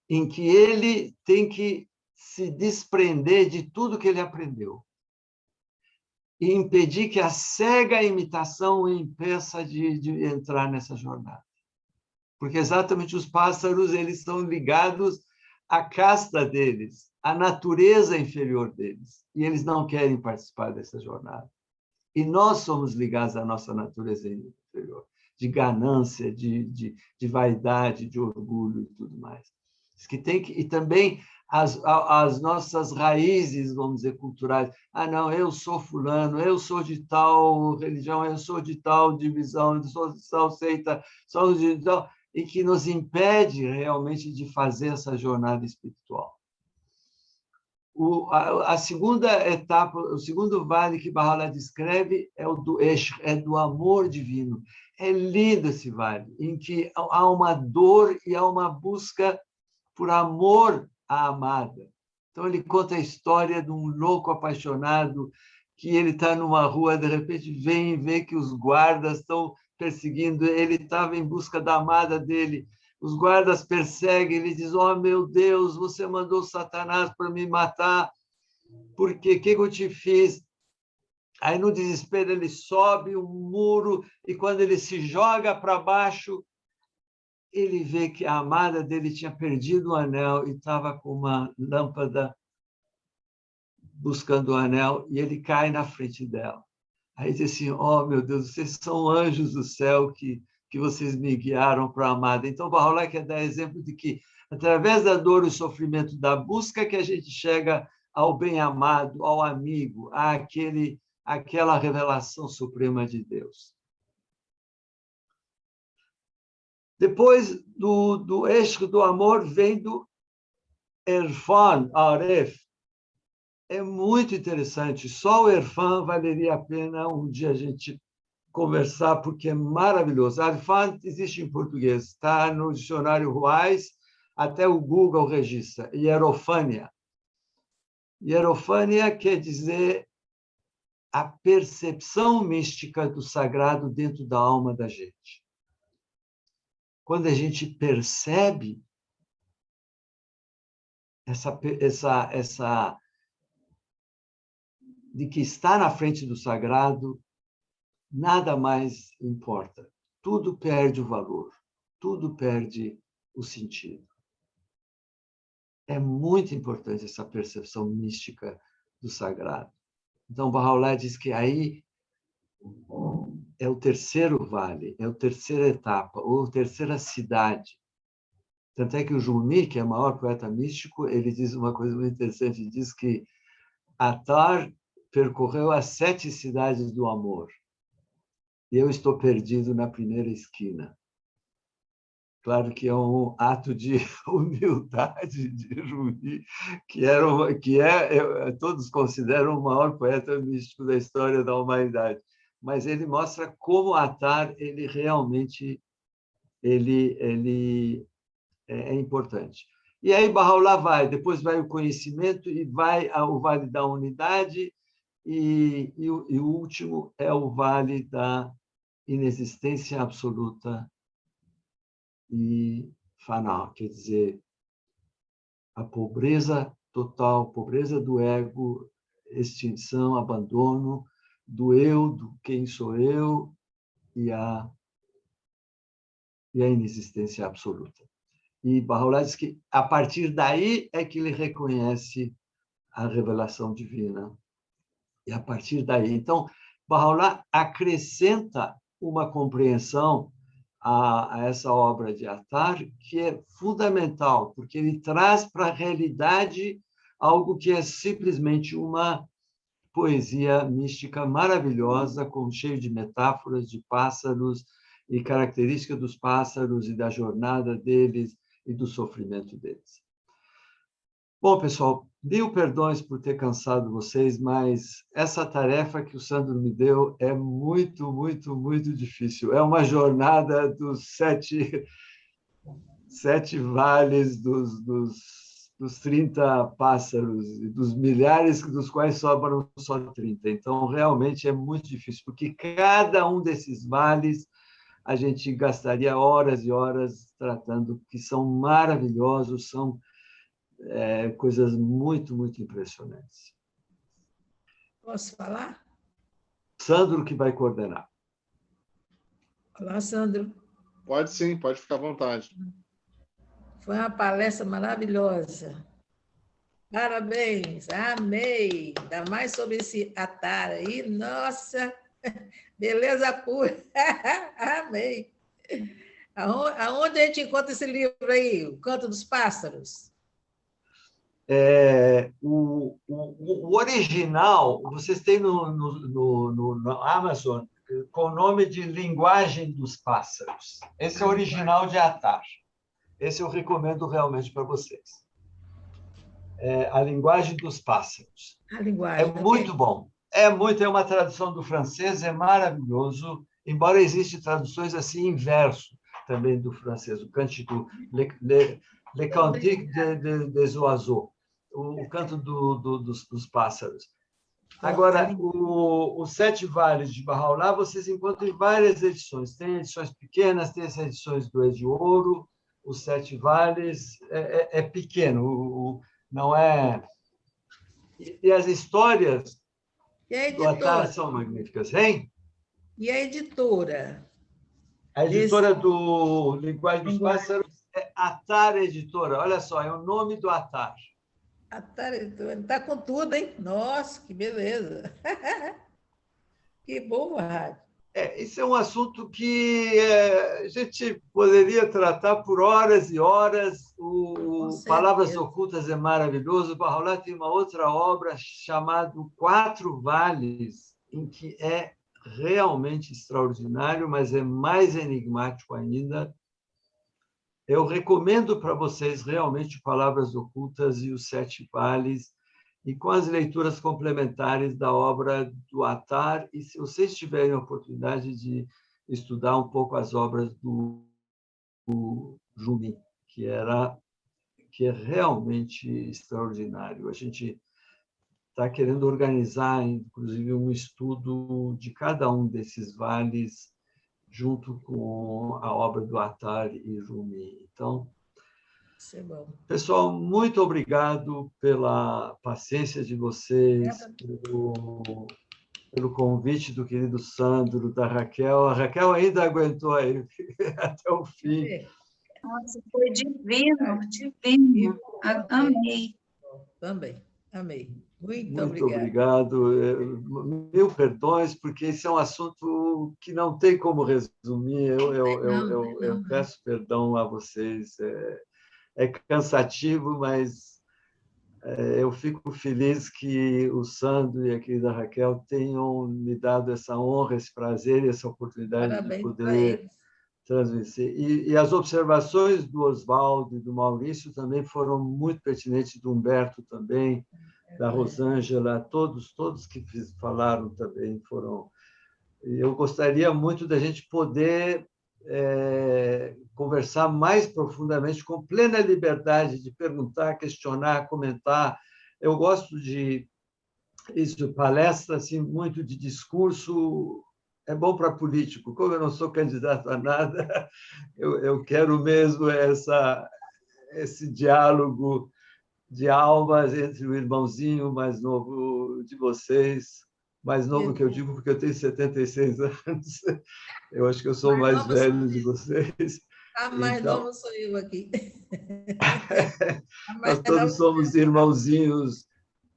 em que ele tem que se desprender de tudo que ele aprendeu e impedir que a cega imitação o impeça de entrar nessa jornada. Porque exatamente os pássaros, eles estão ligados à casta deles, à natureza inferior deles, e eles não querem participar dessa jornada. E nós somos ligados à nossa natureza inferior, de ganância, de vaidade, de orgulho e tudo mais. Que tem que, e também as nossas raízes, vamos dizer, culturais. Ah, não, eu sou fulano, eu sou de tal religião, eu sou de tal divisão, eu sou de tal seita, sou de tal... e que nos impede realmente de fazer essa jornada espiritual. A segunda etapa, o segundo vale que Baha'u'lláh descreve é o do Ishq, é do amor divino. É lindo esse vale, em que há uma dor e há uma busca por amor à amada. Então, ele conta a história de um louco apaixonado que ele está numa rua, de repente vem e vê que os guardas estão perseguindo, ele estava em busca da amada dele, os guardas perseguem, ele diz, oh, meu Deus, você mandou Satanás para me matar, por quê? O que eu te fiz? Aí, no desespero, ele sobe um muro e, quando ele se joga para baixo, ele vê que a amada dele tinha perdido o anel e estava com uma lâmpada buscando o anel, e ele cai na frente dela. Aí diz assim, oh, meu Deus, vocês são anjos do céu que vocês me guiaram para a amada. Então, Baha'u'lláh quer dar exemplo de que, através da dor e sofrimento da busca, que a gente chega ao bem-amado, ao amigo, àquela revelação suprema de Deus. Depois do eixo do amor, vem do Irfan, Aref. É muito interessante. Só o Irfan valeria a pena um dia a gente conversar, porque é maravilhoso. Irfan existe em português, está no dicionário Ruais, até o Google registra. Hierofânia. Hierofânia quer dizer a percepção mística do sagrado dentro da alma da gente. Quando a gente percebe essa de que está na frente do sagrado, nada mais importa. Tudo perde o valor, tudo perde o sentido. É muito importante essa percepção mística do sagrado. Então, Baha'u'lláh diz que aí é o terceiro vale, é a terceira etapa, ou a terceira cidade. Tanto é que o Jumi, que é o maior poeta místico, ele diz uma coisa muito interessante, ele diz que Attar percorreu as 7 cidades do amor, e eu estou perdido na primeira esquina. Claro que é um ato de humildade de Rumi, todos consideram o maior poeta místico da história da humanidade. Mas ele mostra como Attar, ele realmente é importante. E aí Baha'u'lláh depois vai o conhecimento e vai o vale da unidade, e o último é o vale da inexistência absoluta e fanal, quer dizer, a pobreza total, pobreza do ego, extinção, abandono do eu, do quem sou eu, e a inexistência absoluta. E Baha'u'lláh diz que, a partir daí, é que ele reconhece a revelação divina. E a partir daí. Então, Baha'u'lláh acrescenta uma compreensão a essa obra de Attar, que é fundamental, porque ele traz para a realidade algo que é simplesmente uma poesia mística maravilhosa, cheio de metáforas de pássaros e características dos pássaros e da jornada deles e do sofrimento deles. Bom, pessoal, mil perdões por ter cansado vocês, mas essa tarefa que o Sandro me deu é muito, muito, muito difícil. É uma jornada dos 7 vales, dos 30 pássaros, e dos milhares dos quais sobram só 30. Então, realmente é muito difícil, porque cada um desses vales a gente gastaria horas e horas tratando, que são maravilhosos, são coisas muito, muito impressionantes. Posso falar? Sandro que vai coordenar. Olá, Sandro. Pode sim, pode ficar à vontade. Foi uma palestra maravilhosa. Parabéns, amei. Ainda mais sobre esse Atar aí. Nossa, beleza pura. Amei. Aonde a gente encontra esse livro aí? O Canto dos Pássaros? O original, vocês têm no Amazon com o nome de Linguagem dos Pássaros. Esse é o original de Attar. Esse eu recomendo realmente para vocês. A Linguagem dos Pássaros. A linguagem. É muito bom. É uma tradução do francês, é maravilhoso, embora existam traduções assim em verso também do francês, o cântico Le Cantique des Oiseaux, o canto dos pássaros. Agora, os Sete Vales de Bahá'u'lláh vocês encontram em várias edições. Tem edições pequenas, tem as edições do de ouro, os Sete Vales é pequeno, não é... E as histórias do Attar são magníficas, hein? E a editora? A editora do Linguagem dos Pássaros é Attar Editora. Olha só, é o nome do Attar. Attar Editora. Está com tudo, hein? Nossa, que beleza. Que bom, Rádio. Isso é um assunto que a gente poderia tratar por horas e horas. Palavras Ocultas é maravilhoso. O Bahá'u'lláh tem uma outra obra chamada Quatro Vales, em que é realmente extraordinário, mas é mais enigmático ainda. Eu recomendo para vocês realmente Palavras Ocultas e os Sete Vales, e com as leituras complementares da obra do Attar, e se vocês tiverem a oportunidade de estudar um pouco as obras do Rumi, que é realmente extraordinário. A gente está querendo organizar, inclusive, um estudo de cada um desses vales, junto com a obra do Attar e Rumi. Então, pessoal, muito obrigado pela paciência de vocês, pelo convite do querido Sandro, da Raquel. A Raquel ainda aguentou aí até o fim. Nossa, foi divino, divino. Amei. Também, amei. Muito obrigado. Mil perdões, porque esse é um assunto que não tem como resumir. Eu peço perdão a vocês. É cansativo, mas eu fico feliz que o Sandro e a querida Raquel tenham me dado essa honra, esse prazer e essa oportunidade de poder transmitir. E as observações do Oswaldo e do Maurício também foram muito pertinentes, do Humberto também, da Rosângela, todos que falaram também foram. Eu gostaria muito da gente poder conversar mais profundamente, com plena liberdade de perguntar, questionar, comentar. Eu gosto de palestra assim, muito de discurso. É bom para político. Como eu não sou candidato a nada, eu quero mesmo esse diálogo de almas entre o irmãozinho mais novo de vocês, mais novo que eu digo porque eu tenho 76 anos. Eu acho que eu sou mais velho de vocês. A mais nova sou eu aqui. Nós todos somos irmãozinhos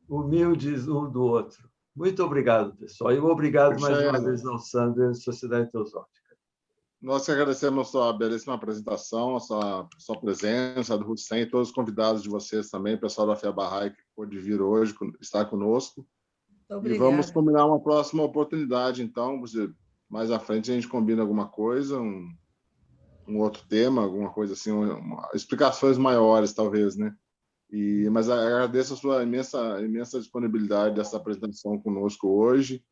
humildes um do outro. Muito obrigado, pessoal. E obrigado mais uma vez ao Sandro e à Sociedade Teosófica. Nós que agradecemos a sua belíssima apresentação, a sua presença, a do Hussein, todos os convidados de vocês também, o pessoal da Fé Bahá'í que pôde vir hoje, estar conosco. E vamos combinar uma próxima oportunidade, então, mais à frente a gente combina alguma coisa, um outro tema, alguma coisa assim, explicações maiores, talvez, né? Mas agradeço a sua imensa disponibilidade dessa apresentação conosco hoje,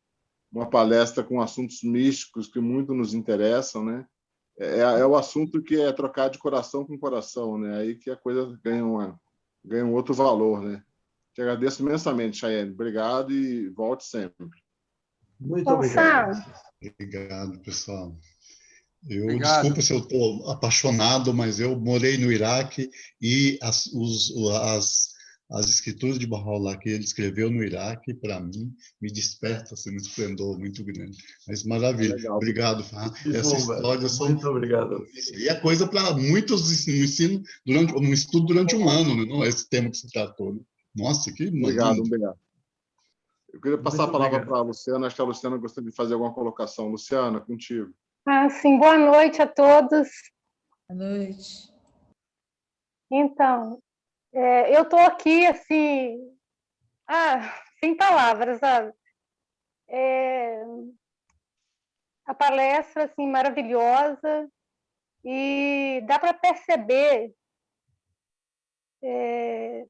uma palestra com assuntos místicos que muito nos interessam, né? É o assunto que é trocar de coração com coração, né? Aí que a coisa ganha um outro valor, né? Te agradeço imensamente, Chayane. Obrigado e volte sempre. Muito obrigado. Obrigado, pessoal. Desculpa se eu estou apaixonado, mas eu morei no Iraque e as escrituras de Baha'u'lláh que ele escreveu no Iraque, para mim, me desperta assim, um esplendor muito grande. Mas maravilha. Legal. Obrigado, Farhan. Essa Bom, história são... muito obrigado. E é coisa para muitos no ensino, no estudo durante um ano, né? Não é esse tema que se tratou. Né? Nossa, que Obrigado, lindo. Humberto. Eu queria passar a palavra para a Luciana. Acho que a Luciana gostaria de fazer alguma colocação. Luciana, contigo. Sim, boa noite a todos. Boa noite. Então, eu estou aqui, assim, sem palavras, sabe? A palestra, assim, maravilhosa, e dá para perceber, assim,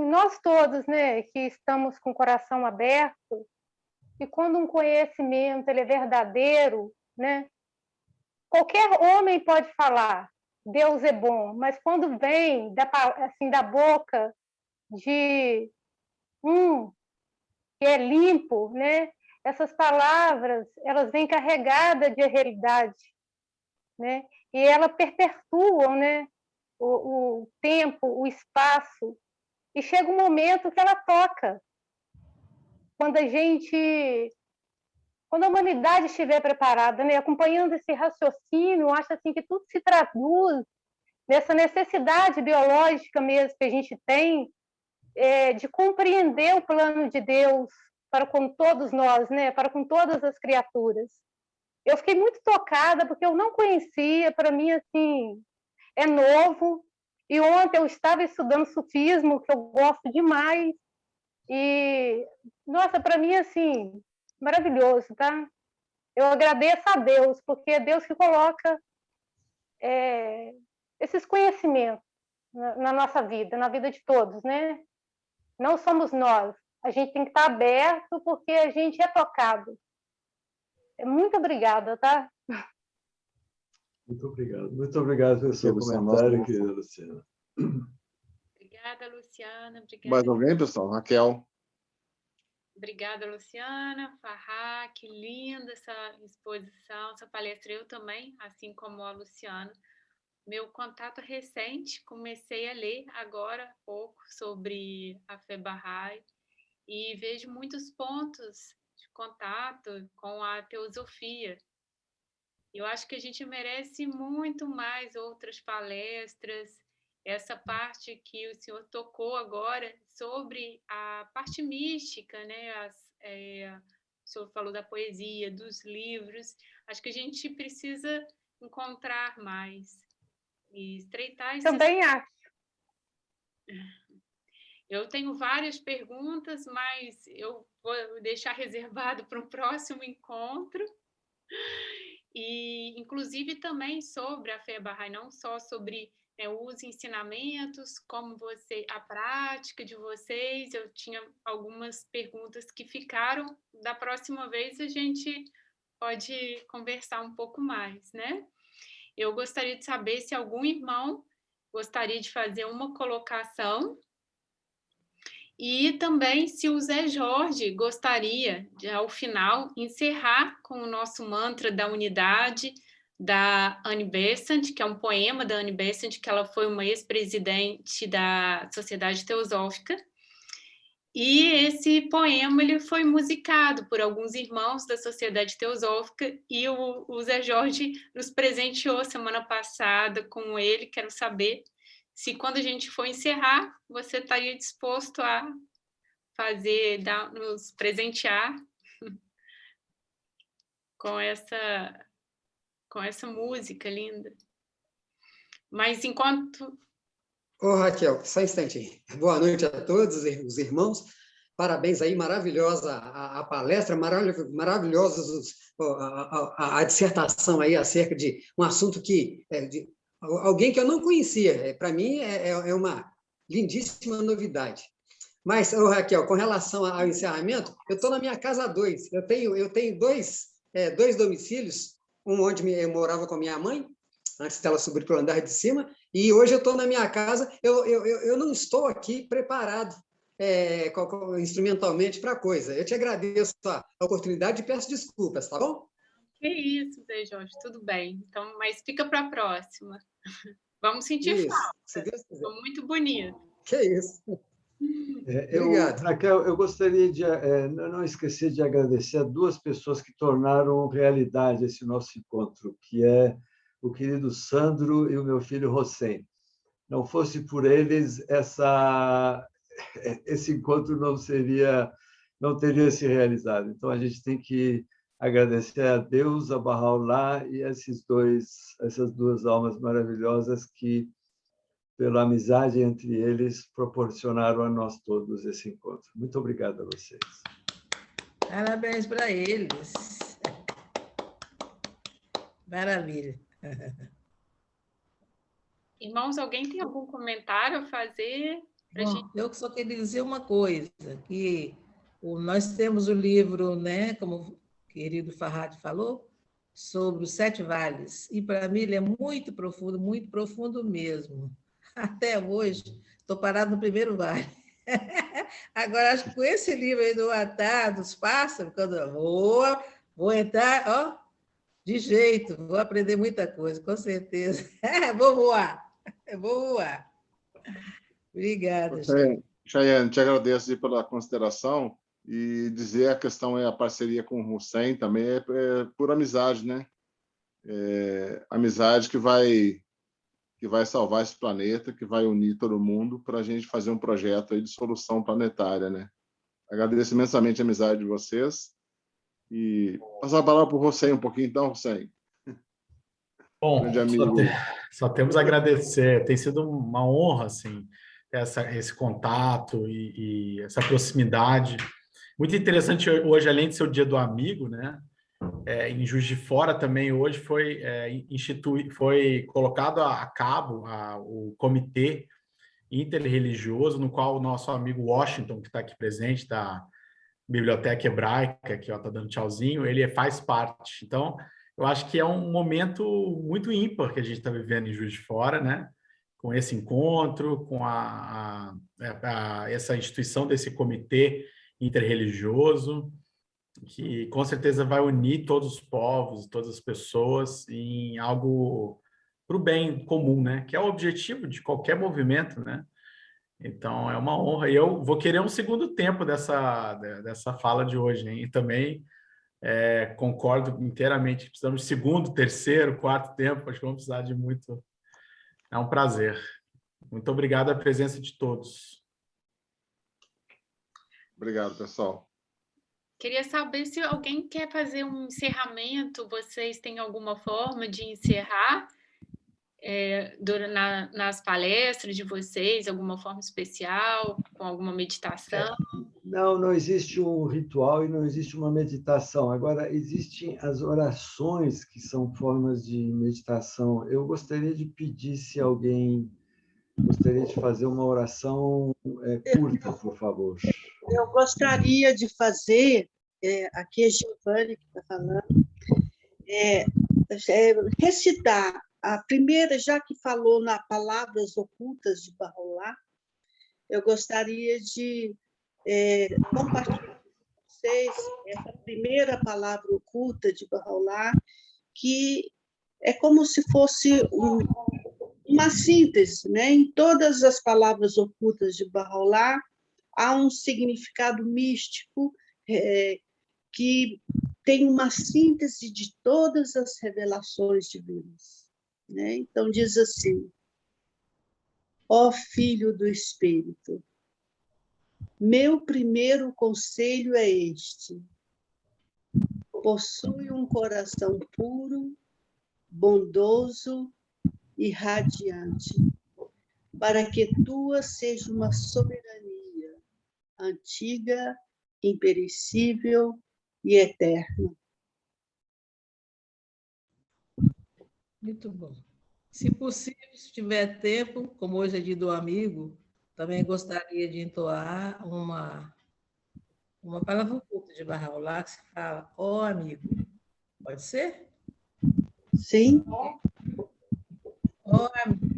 nós todos, né, que estamos com o coração aberto, e quando um conhecimento ele é verdadeiro, né, qualquer homem pode falar, Deus é bom, mas quando vem assim, da boca de um que é limpo, né, essas palavras elas vêm carregadas de realidade, né, e elas perpetuam, né, o tempo, o espaço, e chega um momento que ela toca. Quando a humanidade estiver preparada, né, acompanhando esse raciocínio, acho assim que tudo se traduz nessa necessidade biológica mesmo que a gente tem de compreender o plano de Deus para com todos nós, né, para com todas as criaturas. Eu fiquei muito tocada porque eu não conhecia, para mim assim é novo. E ontem eu estava estudando sufismo, que eu gosto demais. E, nossa, para mim, assim, maravilhoso, tá? Eu agradeço a Deus, porque é Deus que coloca esses conhecimentos na nossa vida, na vida de todos, né? Não somos nós. A gente tem que estar aberto, porque a gente é tocado. Muito obrigada, tá? Muito obrigado pelo seu comentário, querida Luciana. Obrigada, Luciana. Obrigada. Mais alguém, pessoal? Raquel. Obrigada, Luciana. Farhan, que linda essa exposição, essa palestra. Eu também, assim como a Luciana. Meu contato recente, comecei a ler agora há pouco sobre a fé Bahá'í e vejo muitos pontos de contato com a teosofia. Eu acho que a gente merece muito mais outras palestras. Essa parte que o senhor tocou agora sobre a parte mística, né? O senhor falou da poesia, dos livros. Acho que a gente precisa encontrar mais e estreitar esses... Também acho. Eu tenho várias perguntas, mas eu vou deixar reservado para um próximo encontro. E, inclusive, também sobre a fé Bahá'í, não só sobre os ensinamentos, como a prática de vocês. Eu tinha algumas perguntas que ficaram. Da próxima vez a gente pode conversar um pouco mais, né? Eu gostaria de saber se algum irmão gostaria de fazer uma colocação e também se o Zé Jorge gostaria de, ao final, encerrar com o nosso mantra da unidade da Annie Besant, que é um poema da Annie Besant, que ela foi uma ex-presidente da Sociedade Teosófica. E esse poema ele foi musicado por alguns irmãos da Sociedade Teosófica e o Zé Jorge nos presenteou semana passada com ele. Quero saber se quando a gente for encerrar, você estaria disposto a nos presentear com essa música linda. Mas enquanto... Raquel, só um instantinho. Boa noite a todos os irmãos. Parabéns aí, maravilhosa a palestra, maravilhosa a dissertação aí acerca de um assunto que... alguém que eu não conhecia. Para mim, é uma lindíssima novidade. Mas, Raquel, com relação ao encerramento, eu estou na minha casa 2. Eu tenho dois domicílios, um onde eu morava com a minha mãe, antes dela subir para o andar de cima, e hoje eu estou na minha casa. Eu não estou aqui preparado instrumentalmente para a coisa. Eu te agradeço a oportunidade e peço desculpas, tá bom? Que isso, Zé Jorge, tudo bem. Então, mas fica para a próxima. Vamos sentir Isso, falta. se Deus quiser. Ficou muito bonito. Que isso. Obrigado. Raquel, eu gostaria de não esquecer de agradecer a duas pessoas que tornaram realidade esse nosso encontro, que é o querido Sandro e o meu filho Hossein. Não fosse por eles, esse encontro não teria se realizado. Então, a gente tem que agradecer a Deus, a Bahá'u'lláh e essas duas almas maravilhosas que, pela amizade entre eles, proporcionaram a nós todos esse encontro. Muito obrigado a vocês. Parabéns para eles. Maravilha. Irmãos, alguém tem algum comentário a fazer? Bom, eu só queria dizer uma coisa, que nós temos o livro, né, como o querido Farhad falou, sobre os 7 vales, e para mim ele é muito profundo mesmo. Até hoje, estou parado no primeiro vale. Agora, acho que com esse livro aí do Atar, dos pássaros, quando eu vou entrar, ó, de jeito, vou aprender muita coisa, com certeza. Vou voar. Obrigada. Chayane, te agradeço pela consideração e dizer a questão a parceria com o Hussein também é por amizade, né? Amizade que vai salvar esse planeta, que vai unir todo mundo para a gente fazer um projeto aí de solução planetária, né? Agradeço imensamente a amizade de vocês e passar a palavra para o Hussein um pouquinho, então, Hussein. Bom, só temos a agradecer. Tem sido uma honra, assim, esse contato e essa proximidade. Muito interessante hoje, além de ser o Dia do Amigo, né? Em Juiz de Fora também hoje foi colocado a cabo o comitê interreligioso, no qual o nosso amigo Washington, que está aqui presente, da Biblioteca Hebraica, que está dando tchauzinho, ele faz parte. Então, eu acho que é um momento muito ímpar que a gente está vivendo em Juiz de Fora, né? Com esse encontro, com essa instituição desse comitê interreligioso, que com certeza vai unir todos os povos, todas as pessoas em algo para o bem comum, né? Que é o objetivo de qualquer movimento, né? Então, é uma honra. E eu vou querer um segundo tempo dessa fala de hoje, hein? E também concordo inteiramente que precisamos de segundo, terceiro, quarto tempo. Acho que vamos precisar de muito. É um prazer. Muito obrigado à presença de todos. Obrigado, pessoal. Queria saber se alguém quer fazer um encerramento. Vocês têm alguma forma de encerrar nas palestras de vocês, alguma forma especial, com alguma meditação? Não existe um ritual e não existe uma meditação. Agora, existem as orações, que são formas de meditação. Eu gostaria de pedir se alguém gostaria de fazer uma oração curta, por favor. Eu gostaria de fazer, aqui é Giovanni que está falando, recitar a primeira, já que falou na Palavras Ocultas de Bahá'u'lláh, eu gostaria de compartilhar com vocês essa primeira palavra oculta de Bahá'u'lláh, que é como se fosse uma síntese, né? Em todas as palavras ocultas de Bahá'u'lláh há um significado místico que tem uma síntese de todas as revelações divinas, né? Então diz assim: ó Filho do Espírito, meu primeiro conselho é este: possui um coração puro, bondoso e radiante, para que tua seja uma soberania antiga, imperecível e eterna. Muito bom. Se possível, se tiver tempo, como hoje é dia do amigo, também gostaria de entoar uma palavra oculta de Bahá'u'lláh que se fala, ó amigo. Pode ser? Sim. Ó amigo.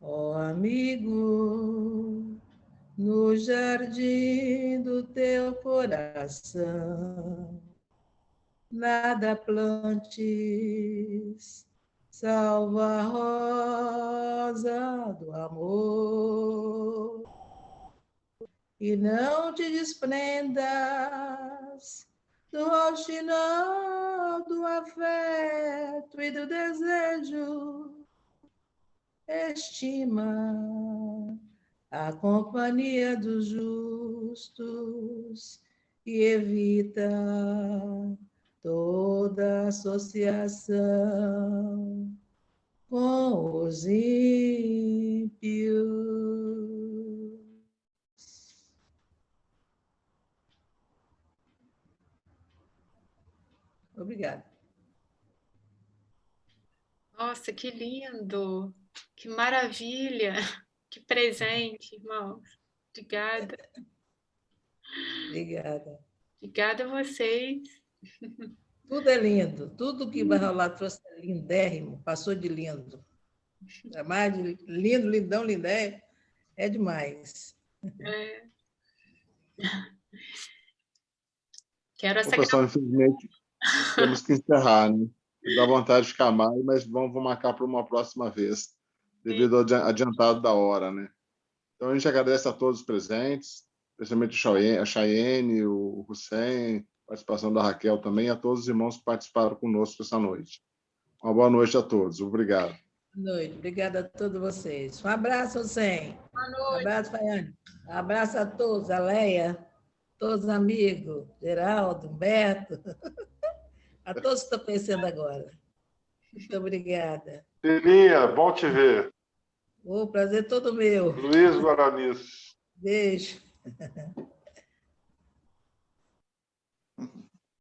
Ó amigo, no jardim do teu coração, nada plantes, salva a rosa do amor. E não te desprendas do roxinol, do afeto e do desejo. Estima a companhia dos justos e evita toda associação com os ímpios. Obrigada. Nossa, que lindo! Que maravilha! Que presente, irmãos. Obrigada. Obrigada. Obrigada a vocês. Tudo é lindo. Tudo que Barraulá trouxe é lindérrimo, passou de lindo. É mais de lindo, lindão, lindé, é demais. É. Quero essa pessoal, infelizmente, temos que encerrar, né? Dá vontade de ficar mais, mas vamos marcar para uma próxima vez, devido ao adiantado da hora, né? Então, a gente agradece a todos os presentes, especialmente a Chayene, o Hussein, a participação da Raquel também, e a todos os irmãos que participaram conosco essa noite. Uma boa noite a todos. Obrigado. Boa noite. Obrigada a todos vocês. Um abraço, Hussein. Boa noite. Um abraço, Faiane. Um abraço a todos, a Leia, todos os amigos, Geraldo, Humberto, a todos que estão conhecendo agora. Muito obrigada. Lilinha, bom te ver. O prazer todo meu. Luiz Guaranis. Beijo.